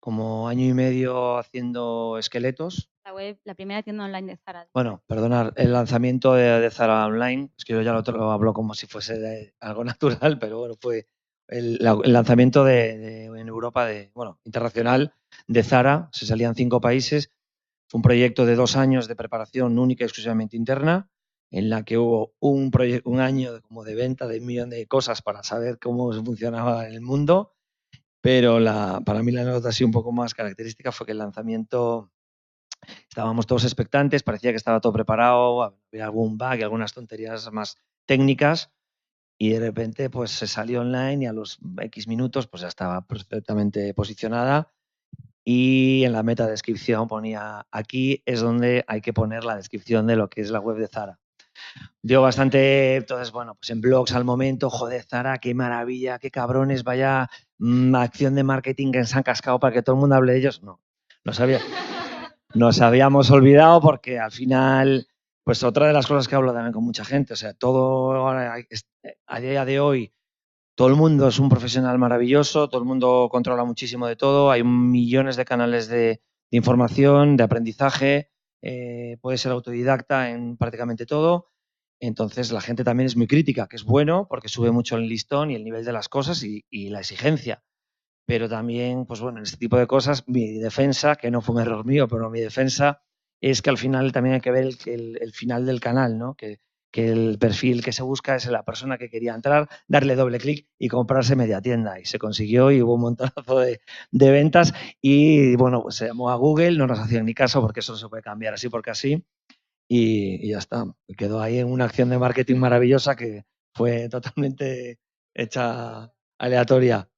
Speaker 2: como año y medio haciendo esqueletos.
Speaker 3: La web, la primera tienda online de Zara.
Speaker 2: Bueno, perdonar, el lanzamiento de Zara Online, es que yo ya lo hablo como si fuese algo natural, pero bueno, fue el lanzamiento en Europa, internacional, de Zara. Se salían 5 países. Fue un proyecto de 2 años de preparación única y exclusivamente interna, en la que hubo un año como de venta de 1 millón de cosas para saber cómo funcionaba en el mundo. Pero para mí la anécdota así un poco más característica fue que el lanzamiento estábamos todos expectantes, parecía que estaba todo preparado, había algún bug y algunas tonterías más técnicas y de repente pues se salió online y a los X minutos pues ya estaba perfectamente posicionada y en la metadescripción ponía aquí es donde hay que poner la descripción de lo que es la web de Zara. Dio bastante, entonces bueno, pues en blogs al momento, joder Zara, qué maravilla, qué cabrones, vaya acción de marketing que se han cascado para que todo el mundo hable de ellos. No sabía. Nos habíamos olvidado porque al final, pues otra de las cosas que hablo también con mucha gente, o sea, todo ahora, a día de hoy, todo el mundo es un profesional maravilloso, todo el mundo controla muchísimo de todo, hay millones de canales de información, de aprendizaje, puede ser autodidacta en prácticamente todo, entonces la gente también es muy crítica, que es bueno porque sube mucho el listón y el nivel de las cosas y la exigencia. Pero también, pues bueno, en este tipo de cosas, mi defensa, que no fue un error mío, pero mi defensa es que al final también hay que ver el final del canal, ¿no? Que el perfil que se busca es la persona que quería entrar, darle doble clic y comprarse media tienda. Y se consiguió y hubo un montonazo de ventas y, bueno, pues se llamó a Google, no nos hacían ni caso porque eso no se puede cambiar así porque así y ya está. Quedó ahí en una acción de marketing maravillosa que fue totalmente hecha aleatoria.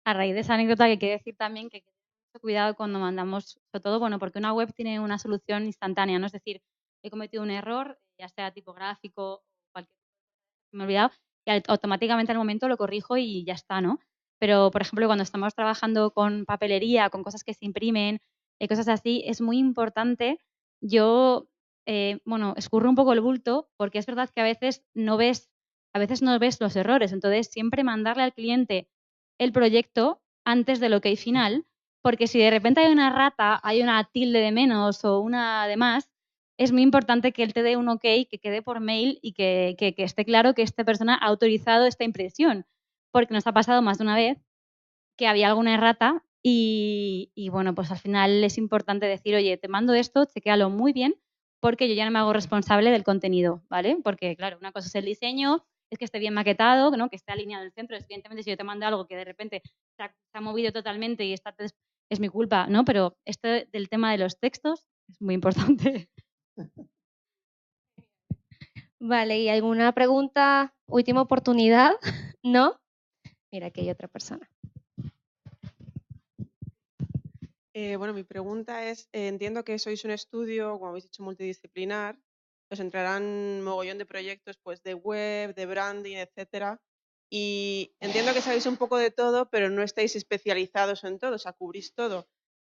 Speaker 3: A raíz de esa anécdota que quiero decir también que mucho cuidado cuando mandamos, sobre todo, bueno, porque una web tiene una solución instantánea, ¿no? Es decir, he cometido un error, ya sea tipográfico o cualquier cosa que me he olvidado, y automáticamente al momento lo corrijo y ya está, ¿no? Pero, por ejemplo, cuando estamos trabajando con papelería, con cosas que se imprimen, cosas así, es muy importante. Yo, escurro un poco el bulto porque es verdad que a veces no ves los errores. Entonces, siempre mandarle al cliente el proyecto antes del OK final, porque si de repente hay una rata, hay una tilde de menos o una de más, es muy importante que él te dé un OK, que quede por mail y que esté claro que esta persona ha autorizado esta impresión, porque nos ha pasado más de una vez que había alguna errata y bueno, pues al final es importante decir, oye, te mando esto, chequéalo muy bien, porque yo ya no me hago responsable del contenido, ¿vale? Porque claro, una cosa es el diseño, es que esté bien maquetado, ¿no? Que esté alineado en el centro. Evidentemente, si yo te mando algo que de repente se ha movido totalmente y es mi culpa, ¿no? Pero esto del tema de los textos es muy importante.
Speaker 1: Vale, ¿y alguna pregunta? Última oportunidad, ¿no? Mira, aquí hay otra persona.
Speaker 6: Bueno, mi pregunta es, entiendo que sois un estudio, como habéis dicho, multidisciplinar, os entrarán mogollón de proyectos pues, de web, de branding, etcétera, y entiendo que sabéis un poco de todo, pero no estáis especializados en todo, o sea, cubrís todo,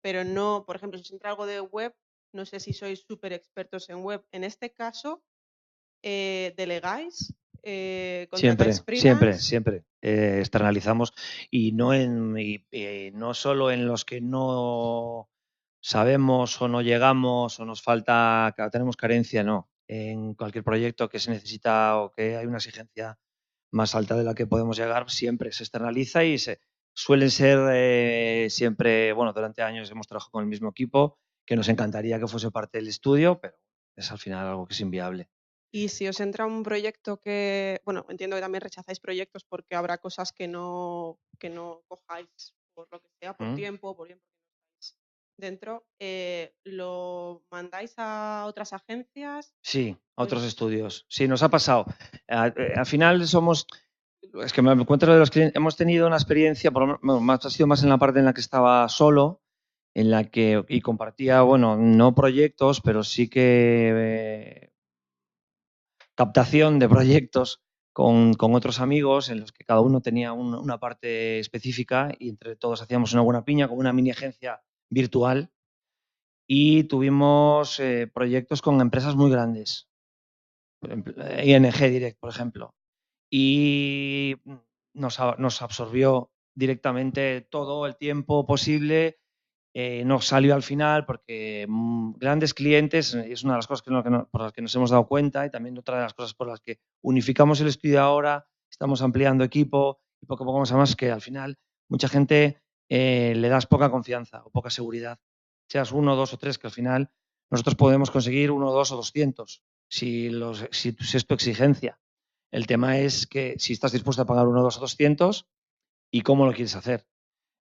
Speaker 6: pero no, por ejemplo, si os entra algo de web, no sé si sois súper expertos en web. En este caso, ¿delegáis? ¿Contratáis freelance?
Speaker 2: Siempre. Externalizamos y no solo en los que no sabemos o no llegamos o nos falta, tenemos carencia, no. En cualquier proyecto que se necesita o que hay una exigencia más alta de la que podemos llegar, siempre se externaliza y suelen ser siempre, bueno, durante años hemos trabajado con el mismo equipo, que nos encantaría que fuese parte del estudio, pero es al final algo que es inviable.
Speaker 6: Y si os entra un proyecto que, bueno, entiendo que también rechazáis proyectos porque habrá cosas que no cojáis por lo que sea, por tiempo, por bien porque no estáis dentro, ¿lo mandáis a otras agencias?
Speaker 2: Sí, a otros estudios. Sí, nos ha pasado. Al final es que me encuentro de los clientes, hemos tenido una experiencia, ha sido más en la parte en la que estaba solo, y compartía, bueno, no proyectos, pero sí que captación de proyectos con otros amigos en los que cada uno tenía una parte específica y entre todos hacíamos una buena piña, como una mini agencia virtual, y tuvimos proyectos con empresas muy grandes, ING Direct, por ejemplo, y nos absorbió directamente todo el tiempo posible. No salió al final porque grandes clientes es una de las cosas por las que nos hemos dado cuenta, y también otra de las cosas por las que unificamos el estudio ahora, estamos ampliando equipo y poco a poco más, que al final mucha gente le das poca confianza o poca seguridad. Seas uno, dos o tres, que al final nosotros podemos conseguir 1, 2 o 200 si es tu exigencia. El tema es que si estás dispuesto a pagar 1, 2 o 200 y cómo lo quieres hacer.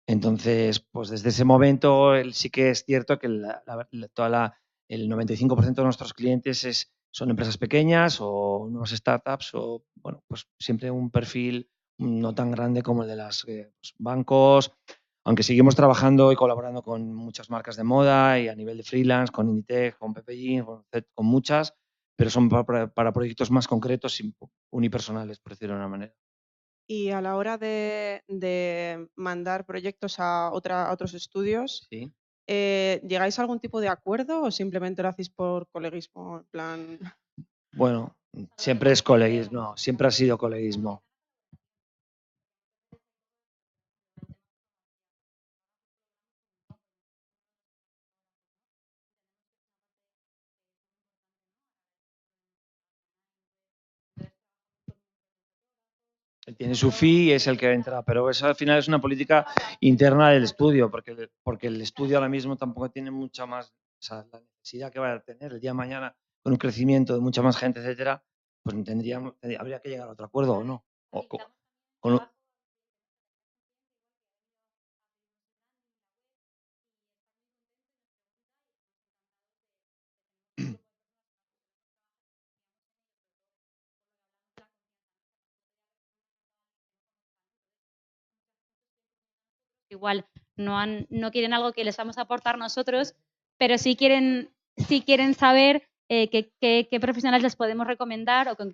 Speaker 2: Entonces, pues desde ese momento sí que es cierto que el 95% de nuestros clientes son empresas pequeñas o nuevas startups o, bueno, pues siempre un perfil no tan grande como el de los bancos, aunque seguimos trabajando y colaborando con muchas marcas de moda y a nivel de freelance, con Inditex, con PPG, con muchas, pero son para proyectos más concretos y unipersonales, por decirlo de una manera.
Speaker 6: Y a la hora de mandar proyectos a otros estudios,
Speaker 2: ¿Sí?
Speaker 6: ¿llegáis a algún tipo de acuerdo o simplemente lo hacéis por coleguismo? En plan...
Speaker 2: Bueno, siempre es coleguismo, siempre ha sido coleguismo. Él tiene su fee y es el que entra, pero eso al final es una política interna del estudio, porque el estudio ahora mismo tampoco tiene mucha más, o sea, la necesidad que vaya a tener el día de mañana con un crecimiento de mucha más gente, etcétera, pues habría que llegar a otro acuerdo o no.
Speaker 3: Igual no quieren algo que les vamos a aportar nosotros, pero sí quieren saber qué profesionales les podemos recomendar o con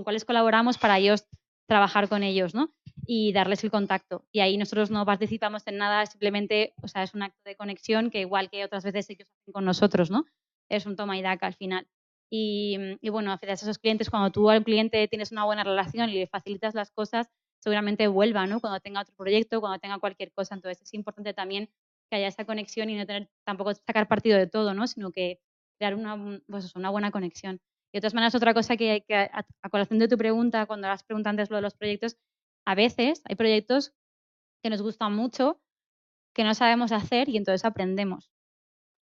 Speaker 3: cuáles colaboramos para ellos trabajar con ellos, ¿no? Y darles el contacto. Y ahí nosotros no participamos en nada, simplemente, o sea, es un acto de conexión que igual que otras veces ellos hacen con nosotros, ¿no? Es un toma y daca al final. Y bueno, gracias a esos clientes, cuando tú al cliente tienes una buena relación y le facilitas las cosas, seguramente vuelva, ¿no? Cuando tenga otro proyecto, cuando tenga cualquier cosa. Entonces es importante también que haya esa conexión y no tener tampoco sacar partido de todo, ¿no? Sino que crear una buena conexión. Y de todas maneras, otra cosa que a colación de tu pregunta, cuando has preguntado antes lo de los proyectos, a veces hay proyectos que nos gustan mucho, que no sabemos hacer y entonces aprendemos.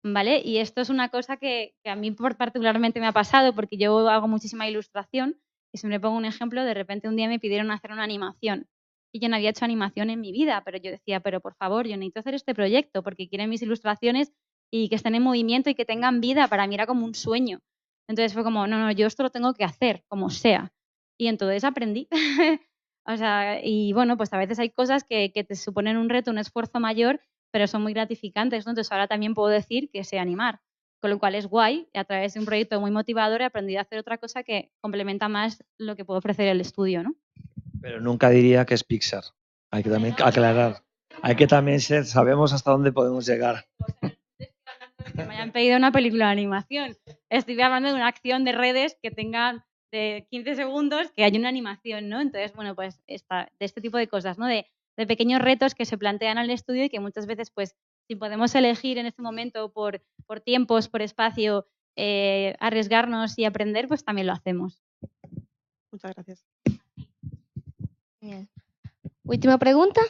Speaker 3: ¿Vale? Y esto es una cosa que a mí particularmente me ha pasado porque yo hago muchísima ilustración Y siempre pongo un ejemplo, de repente un día me pidieron hacer una animación y yo no había hecho animación en mi vida, pero yo decía, pero por favor, yo necesito hacer este proyecto porque quieren mis ilustraciones y que estén en movimiento y que tengan vida. Para mí era como un sueño. Entonces fue como, no, yo esto lo tengo que hacer, como sea. Y entonces aprendí. O sea, y bueno, pues a veces hay cosas que te suponen un reto, un esfuerzo mayor, pero son muy gratificantes, ¿no? Entonces ahora también puedo decir que sé animar, con lo cual es guay. A través de un proyecto muy motivador he aprendido a hacer otra cosa que complementa más lo que puede ofrecer el estudio, ¿no?
Speaker 2: Pero nunca diría que es Pixar. Hay que también aclarar. Hay que también sabemos hasta dónde podemos llegar.
Speaker 3: Que me hayan pedido una película de animación. Estoy hablando de una acción de redes que tenga de 15 segundos, que haya una animación, ¿no? Entonces, bueno, pues de este tipo de cosas, ¿no? De pequeños retos que se plantean al estudio y que muchas veces, pues, si podemos elegir en este momento por tiempos, por espacio, arriesgarnos y aprender, pues también lo hacemos.
Speaker 6: Muchas gracias.
Speaker 1: Bien. Última pregunta.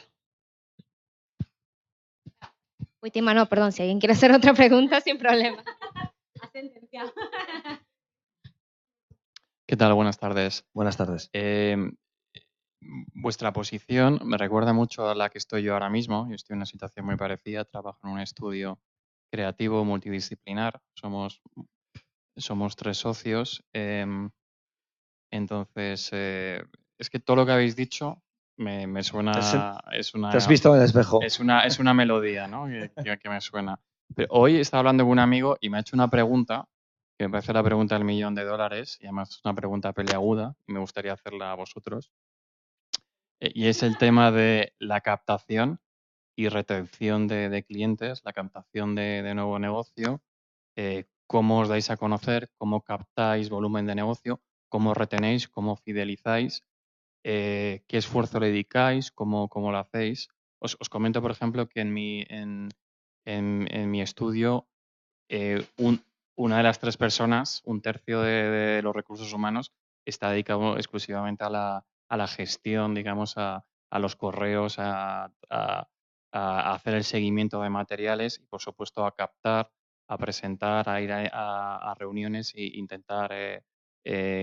Speaker 1: Última no, perdón, si alguien quiere hacer otra pregunta, sin problema.
Speaker 7: ¿Qué tal? Buenas tardes.
Speaker 2: Buenas tardes.
Speaker 7: Vuestra posición me recuerda mucho a la que estoy yo ahora mismo. Yo estoy en una situación muy parecida. Trabajo en un estudio creativo multidisciplinar. Somos 3 socios. Entonces, es que todo lo que habéis dicho me suena...
Speaker 2: Te has visto en el espejo.
Speaker 7: Es una melodía, ¿no? que me suena. Pero hoy estaba hablando con un amigo y me ha hecho una pregunta que me parece la pregunta del $1.000.000 y además es una pregunta peliaguda y me gustaría hacerla a vosotros. Y es el tema de la captación y retención de clientes, la captación de nuevo negocio, cómo os dais a conocer, cómo captáis volumen de negocio, cómo retenéis, cómo fidelizáis, qué esfuerzo le dedicáis, cómo lo hacéis. Os comento, por ejemplo, que en mi estudio, una de las 3 personas, un tercio de los recursos humanos, está dedicado exclusivamente a la gestión, digamos, a los correos, a hacer el seguimiento de materiales y, por supuesto, a captar, a presentar, a ir a reuniones e intentar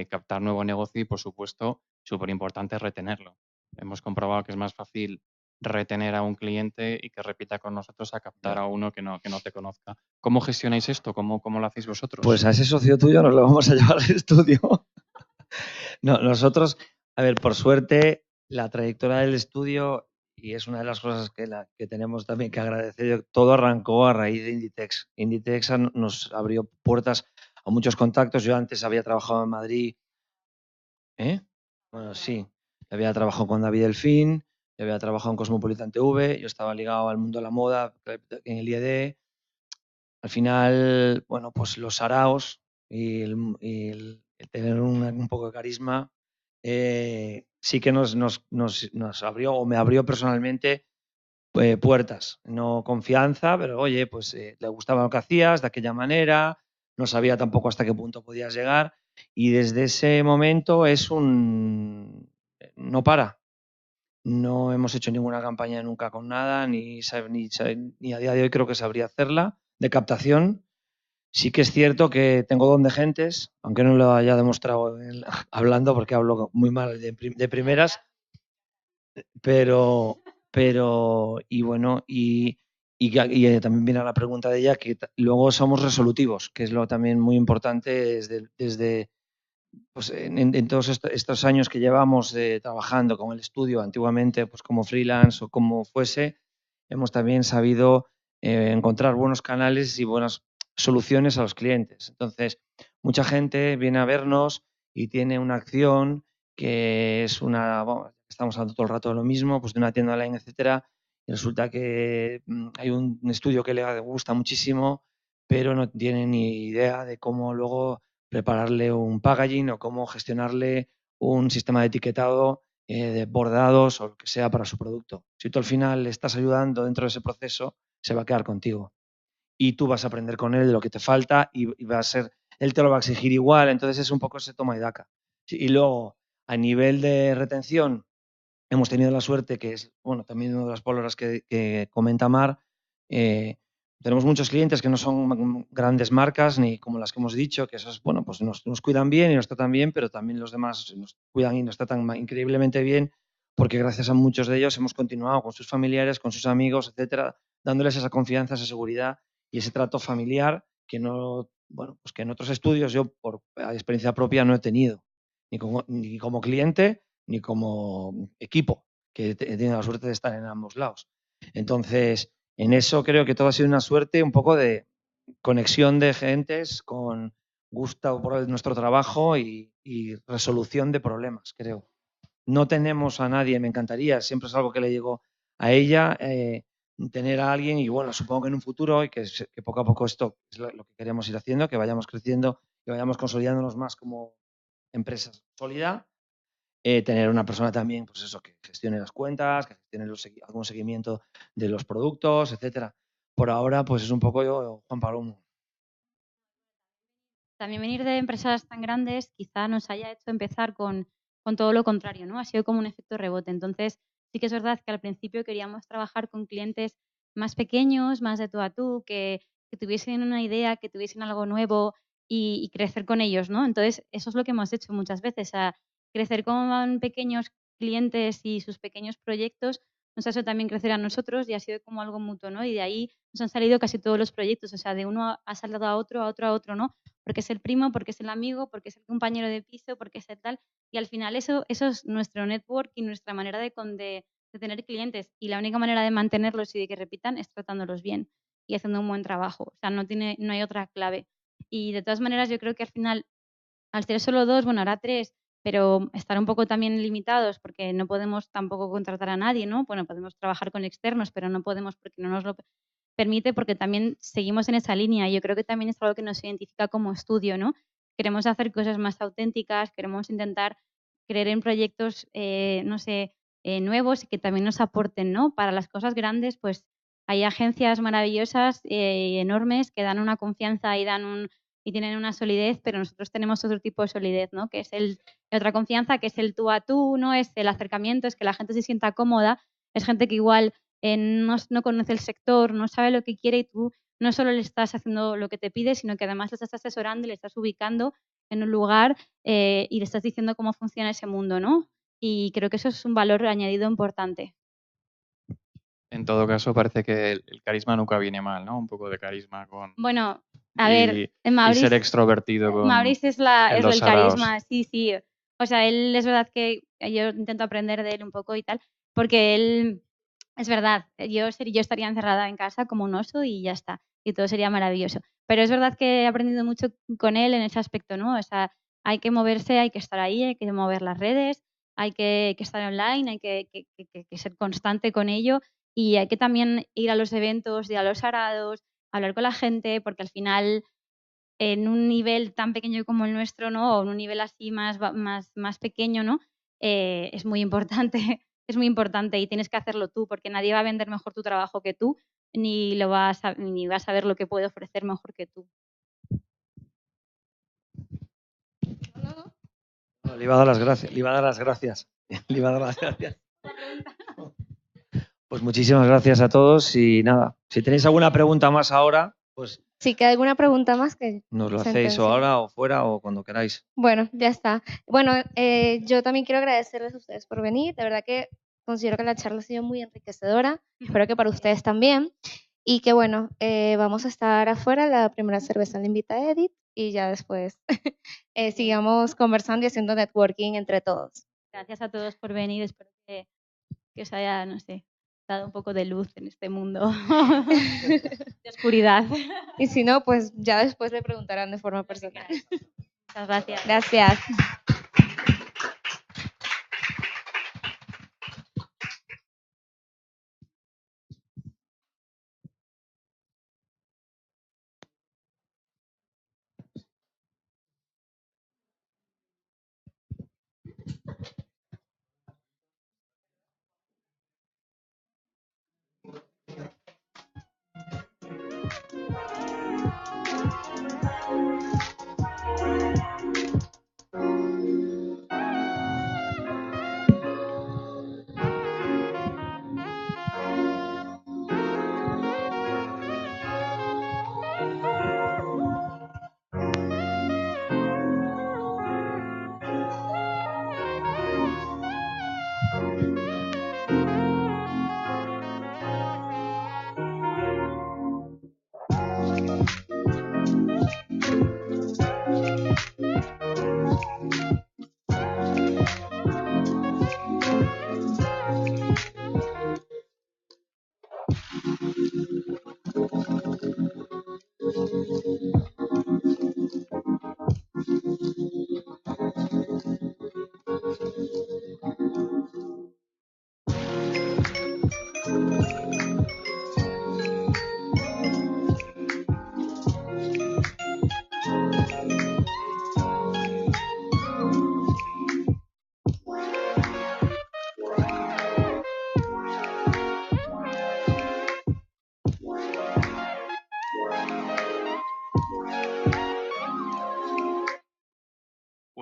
Speaker 7: captar nuevo negocio y, por supuesto, súper importante retenerlo. Hemos comprobado que es más fácil retener a un cliente y que repita con nosotros a captar a uno que no te conozca. ¿Cómo gestionáis esto? ¿Cómo lo hacéis vosotros?
Speaker 2: Pues a ese socio tuyo nos lo vamos a llevar al estudio. No, nosotros, a ver, por suerte, la trayectoria del estudio, y es una de las cosas que tenemos también que agradecer, todo arrancó a raíz de Inditex. Inditex nos abrió puertas a muchos contactos. Yo antes había trabajado en Madrid. Bueno, sí. Había trabajado con David Delfín, había trabajado en Cosmopolitan TV, yo estaba ligado al mundo de la moda en el IED. Al final, bueno, pues los saraos y el tener un poco de carisma sí que nos abrió, o me abrió personalmente, puertas. No confianza, pero oye, pues le gustaba lo que hacías de aquella manera, no sabía tampoco hasta qué punto podías llegar y desde ese momento no para. No hemos hecho ninguna campaña nunca con nada, ni a día de hoy creo que sabría hacerla, de captación. Sí que es cierto que tengo don de gentes, aunque no lo haya demostrado hablando, porque hablo muy mal de primeras, pero y bueno, y también viene a la pregunta de ella, que luego somos resolutivos, que es lo también muy importante desde pues en todos estos años que llevamos trabajando con el estudio, antiguamente pues como freelance o como fuese, hemos también sabido encontrar buenos canales y buenas soluciones a los clientes. Entonces, mucha gente viene a vernos y tiene una acción que es estamos hablando todo el rato de lo mismo, pues de una tienda online, etcétera, y resulta que hay un estudio que le gusta muchísimo, pero no tiene ni idea de cómo luego prepararle un packaging o cómo gestionarle un sistema de etiquetado de bordados o lo que sea para su producto. Si tú al final le estás ayudando dentro de ese proceso, se va a quedar contigo. Y tú vas a aprender con él de lo que te falta y va a ser, él te lo va a exigir igual. Entonces es un poco ese toma y daca. Y luego, a nivel de retención, hemos tenido la suerte, que es, bueno, también una de las palabras que comenta Mar, tenemos muchos clientes que no son grandes marcas ni como las que hemos dicho, que esas, bueno, pues nos cuidan bien y nos tratan bien, pero también los demás nos cuidan y nos tratan increíblemente bien, porque gracias a muchos de ellos hemos continuado con sus familiares, con sus amigos, etcétera, dándoles esa confianza, esa seguridad y ese trato familiar que no, bueno, pues que en otros estudios yo por experiencia propia no he tenido, ni como cliente ni como equipo, que he tenido la suerte de estar en ambos lados. Entonces, en eso creo que todo ha sido una suerte, un poco de conexión de gentes con gusto por nuestro trabajo y resolución de problemas, creo. No tenemos a nadie, me encantaría, siempre es algo que le llegó a ella, tener a alguien y bueno, supongo que en un futuro y que poco a poco esto es lo que queremos ir haciendo, que vayamos creciendo y vayamos consolidándonos más como empresa sólida, tener una persona también, pues eso, que gestione las cuentas, que gestione algún seguimiento de los productos, etcétera. Por ahora, pues es un poco yo, Juan Palomo.
Speaker 3: También venir de empresas tan grandes quizá nos haya hecho empezar con todo lo contrario, ¿no? Ha sido como un efecto rebote. Entonces, sí que es verdad que al principio queríamos trabajar con clientes más pequeños, más de tú a tú, que tuviesen una idea, que tuviesen algo nuevo y crecer con ellos, ¿no? Entonces, eso es lo que hemos hecho muchas veces, a crecer con pequeños clientes y sus pequeños proyectos nos ha hecho también crecer a nosotros y ha sido como algo mutuo, ¿no? Y de ahí nos han salido casi todos los proyectos, o sea, de uno ha saltado a otro, a otro, a otro, ¿no? Porque es el primo, porque es el amigo, porque es el compañero de piso, porque es el tal. Y al final eso es nuestro network y nuestra manera de tener clientes. Y la única manera de mantenerlos y de que repitan es tratándolos bien y haciendo un buen trabajo. O sea, no hay otra clave. Y de todas maneras yo creo que al final, al ser solo 2, bueno, ahora 3, pero estar un poco también limitados porque no podemos tampoco contratar a nadie, ¿no? Bueno, podemos trabajar con externos, pero no podemos porque no nos lo permite, porque también seguimos en esa línea. Yo creo que también es algo que nos identifica como estudio, ¿no? Queremos hacer cosas más auténticas, queremos intentar creer en proyectos, no sé, nuevos y que también nos aporten, ¿no? Para las cosas grandes, pues hay agencias maravillosas, enormes, que dan una confianza y tienen una solidez, pero nosotros tenemos otro tipo de solidez, ¿no? Que es otra confianza, que es el tú a tú, ¿no? Es el acercamiento, es que la gente se sienta cómoda, es gente que igual no conoce el sector, no sabe lo que quiere y tú no solo le estás haciendo lo que te pide, sino que además le estás asesorando y le estás ubicando en un lugar y le estás diciendo cómo funciona ese mundo, ¿no? Y creo que eso es un valor añadido importante.
Speaker 7: En todo caso, parece que el carisma nunca viene mal, ¿no? Un poco de carisma con...
Speaker 3: Bueno, a ver,
Speaker 7: y ser extrovertido con
Speaker 3: Maurice es
Speaker 7: los
Speaker 3: el
Speaker 7: saraos.
Speaker 3: carisma, sí. O sea, él es verdad que yo intento aprender de él un poco y tal, porque él, es verdad, yo estaría encerrada en casa como un oso y ya está, y todo sería maravilloso. Pero es verdad que he aprendido mucho con él en ese aspecto, ¿no? O sea, hay que moverse, hay que estar ahí, hay que mover las redes, hay que estar online, hay que ser constante con ello y hay que también ir a los eventos, ir a los arados, hablar con la gente, porque al final en un nivel tan pequeño como el nuestro, ¿no? O en un nivel así más pequeño, ¿no? Es muy importante, es muy importante y tienes que hacerlo tú, porque nadie va a vender mejor tu trabajo que tú, ni vas a ver lo que puede ofrecer mejor que tú.
Speaker 2: No, le iba a dar las gracias. Le iba a dar las gracias. Pues muchísimas gracias a todos y nada, si tenéis alguna pregunta más ahora, pues
Speaker 1: Si queda alguna pregunta más que
Speaker 2: nos lo hacéis
Speaker 1: sentencia.
Speaker 2: o ahora o fuera o cuando queráis.
Speaker 1: Bueno, ya está. Bueno, yo también quiero agradecerles a ustedes por venir. De verdad que considero que la charla ha sido muy enriquecedora. Espero que para ustedes también. Y que bueno, vamos a estar afuera. La primera cerveza la invita a Edith y ya después sigamos conversando y haciendo networking entre todos.
Speaker 3: Gracias a todos por venir. Espero que os haya, no sé, dado un poco de luz en este mundo de oscuridad.
Speaker 1: Y si no, pues ya después le preguntarán de forma personal.
Speaker 3: Muchas gracias.
Speaker 1: Gracias.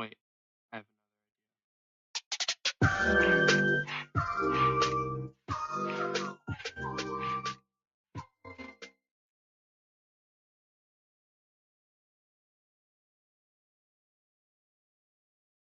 Speaker 7: Wait, I have another idea.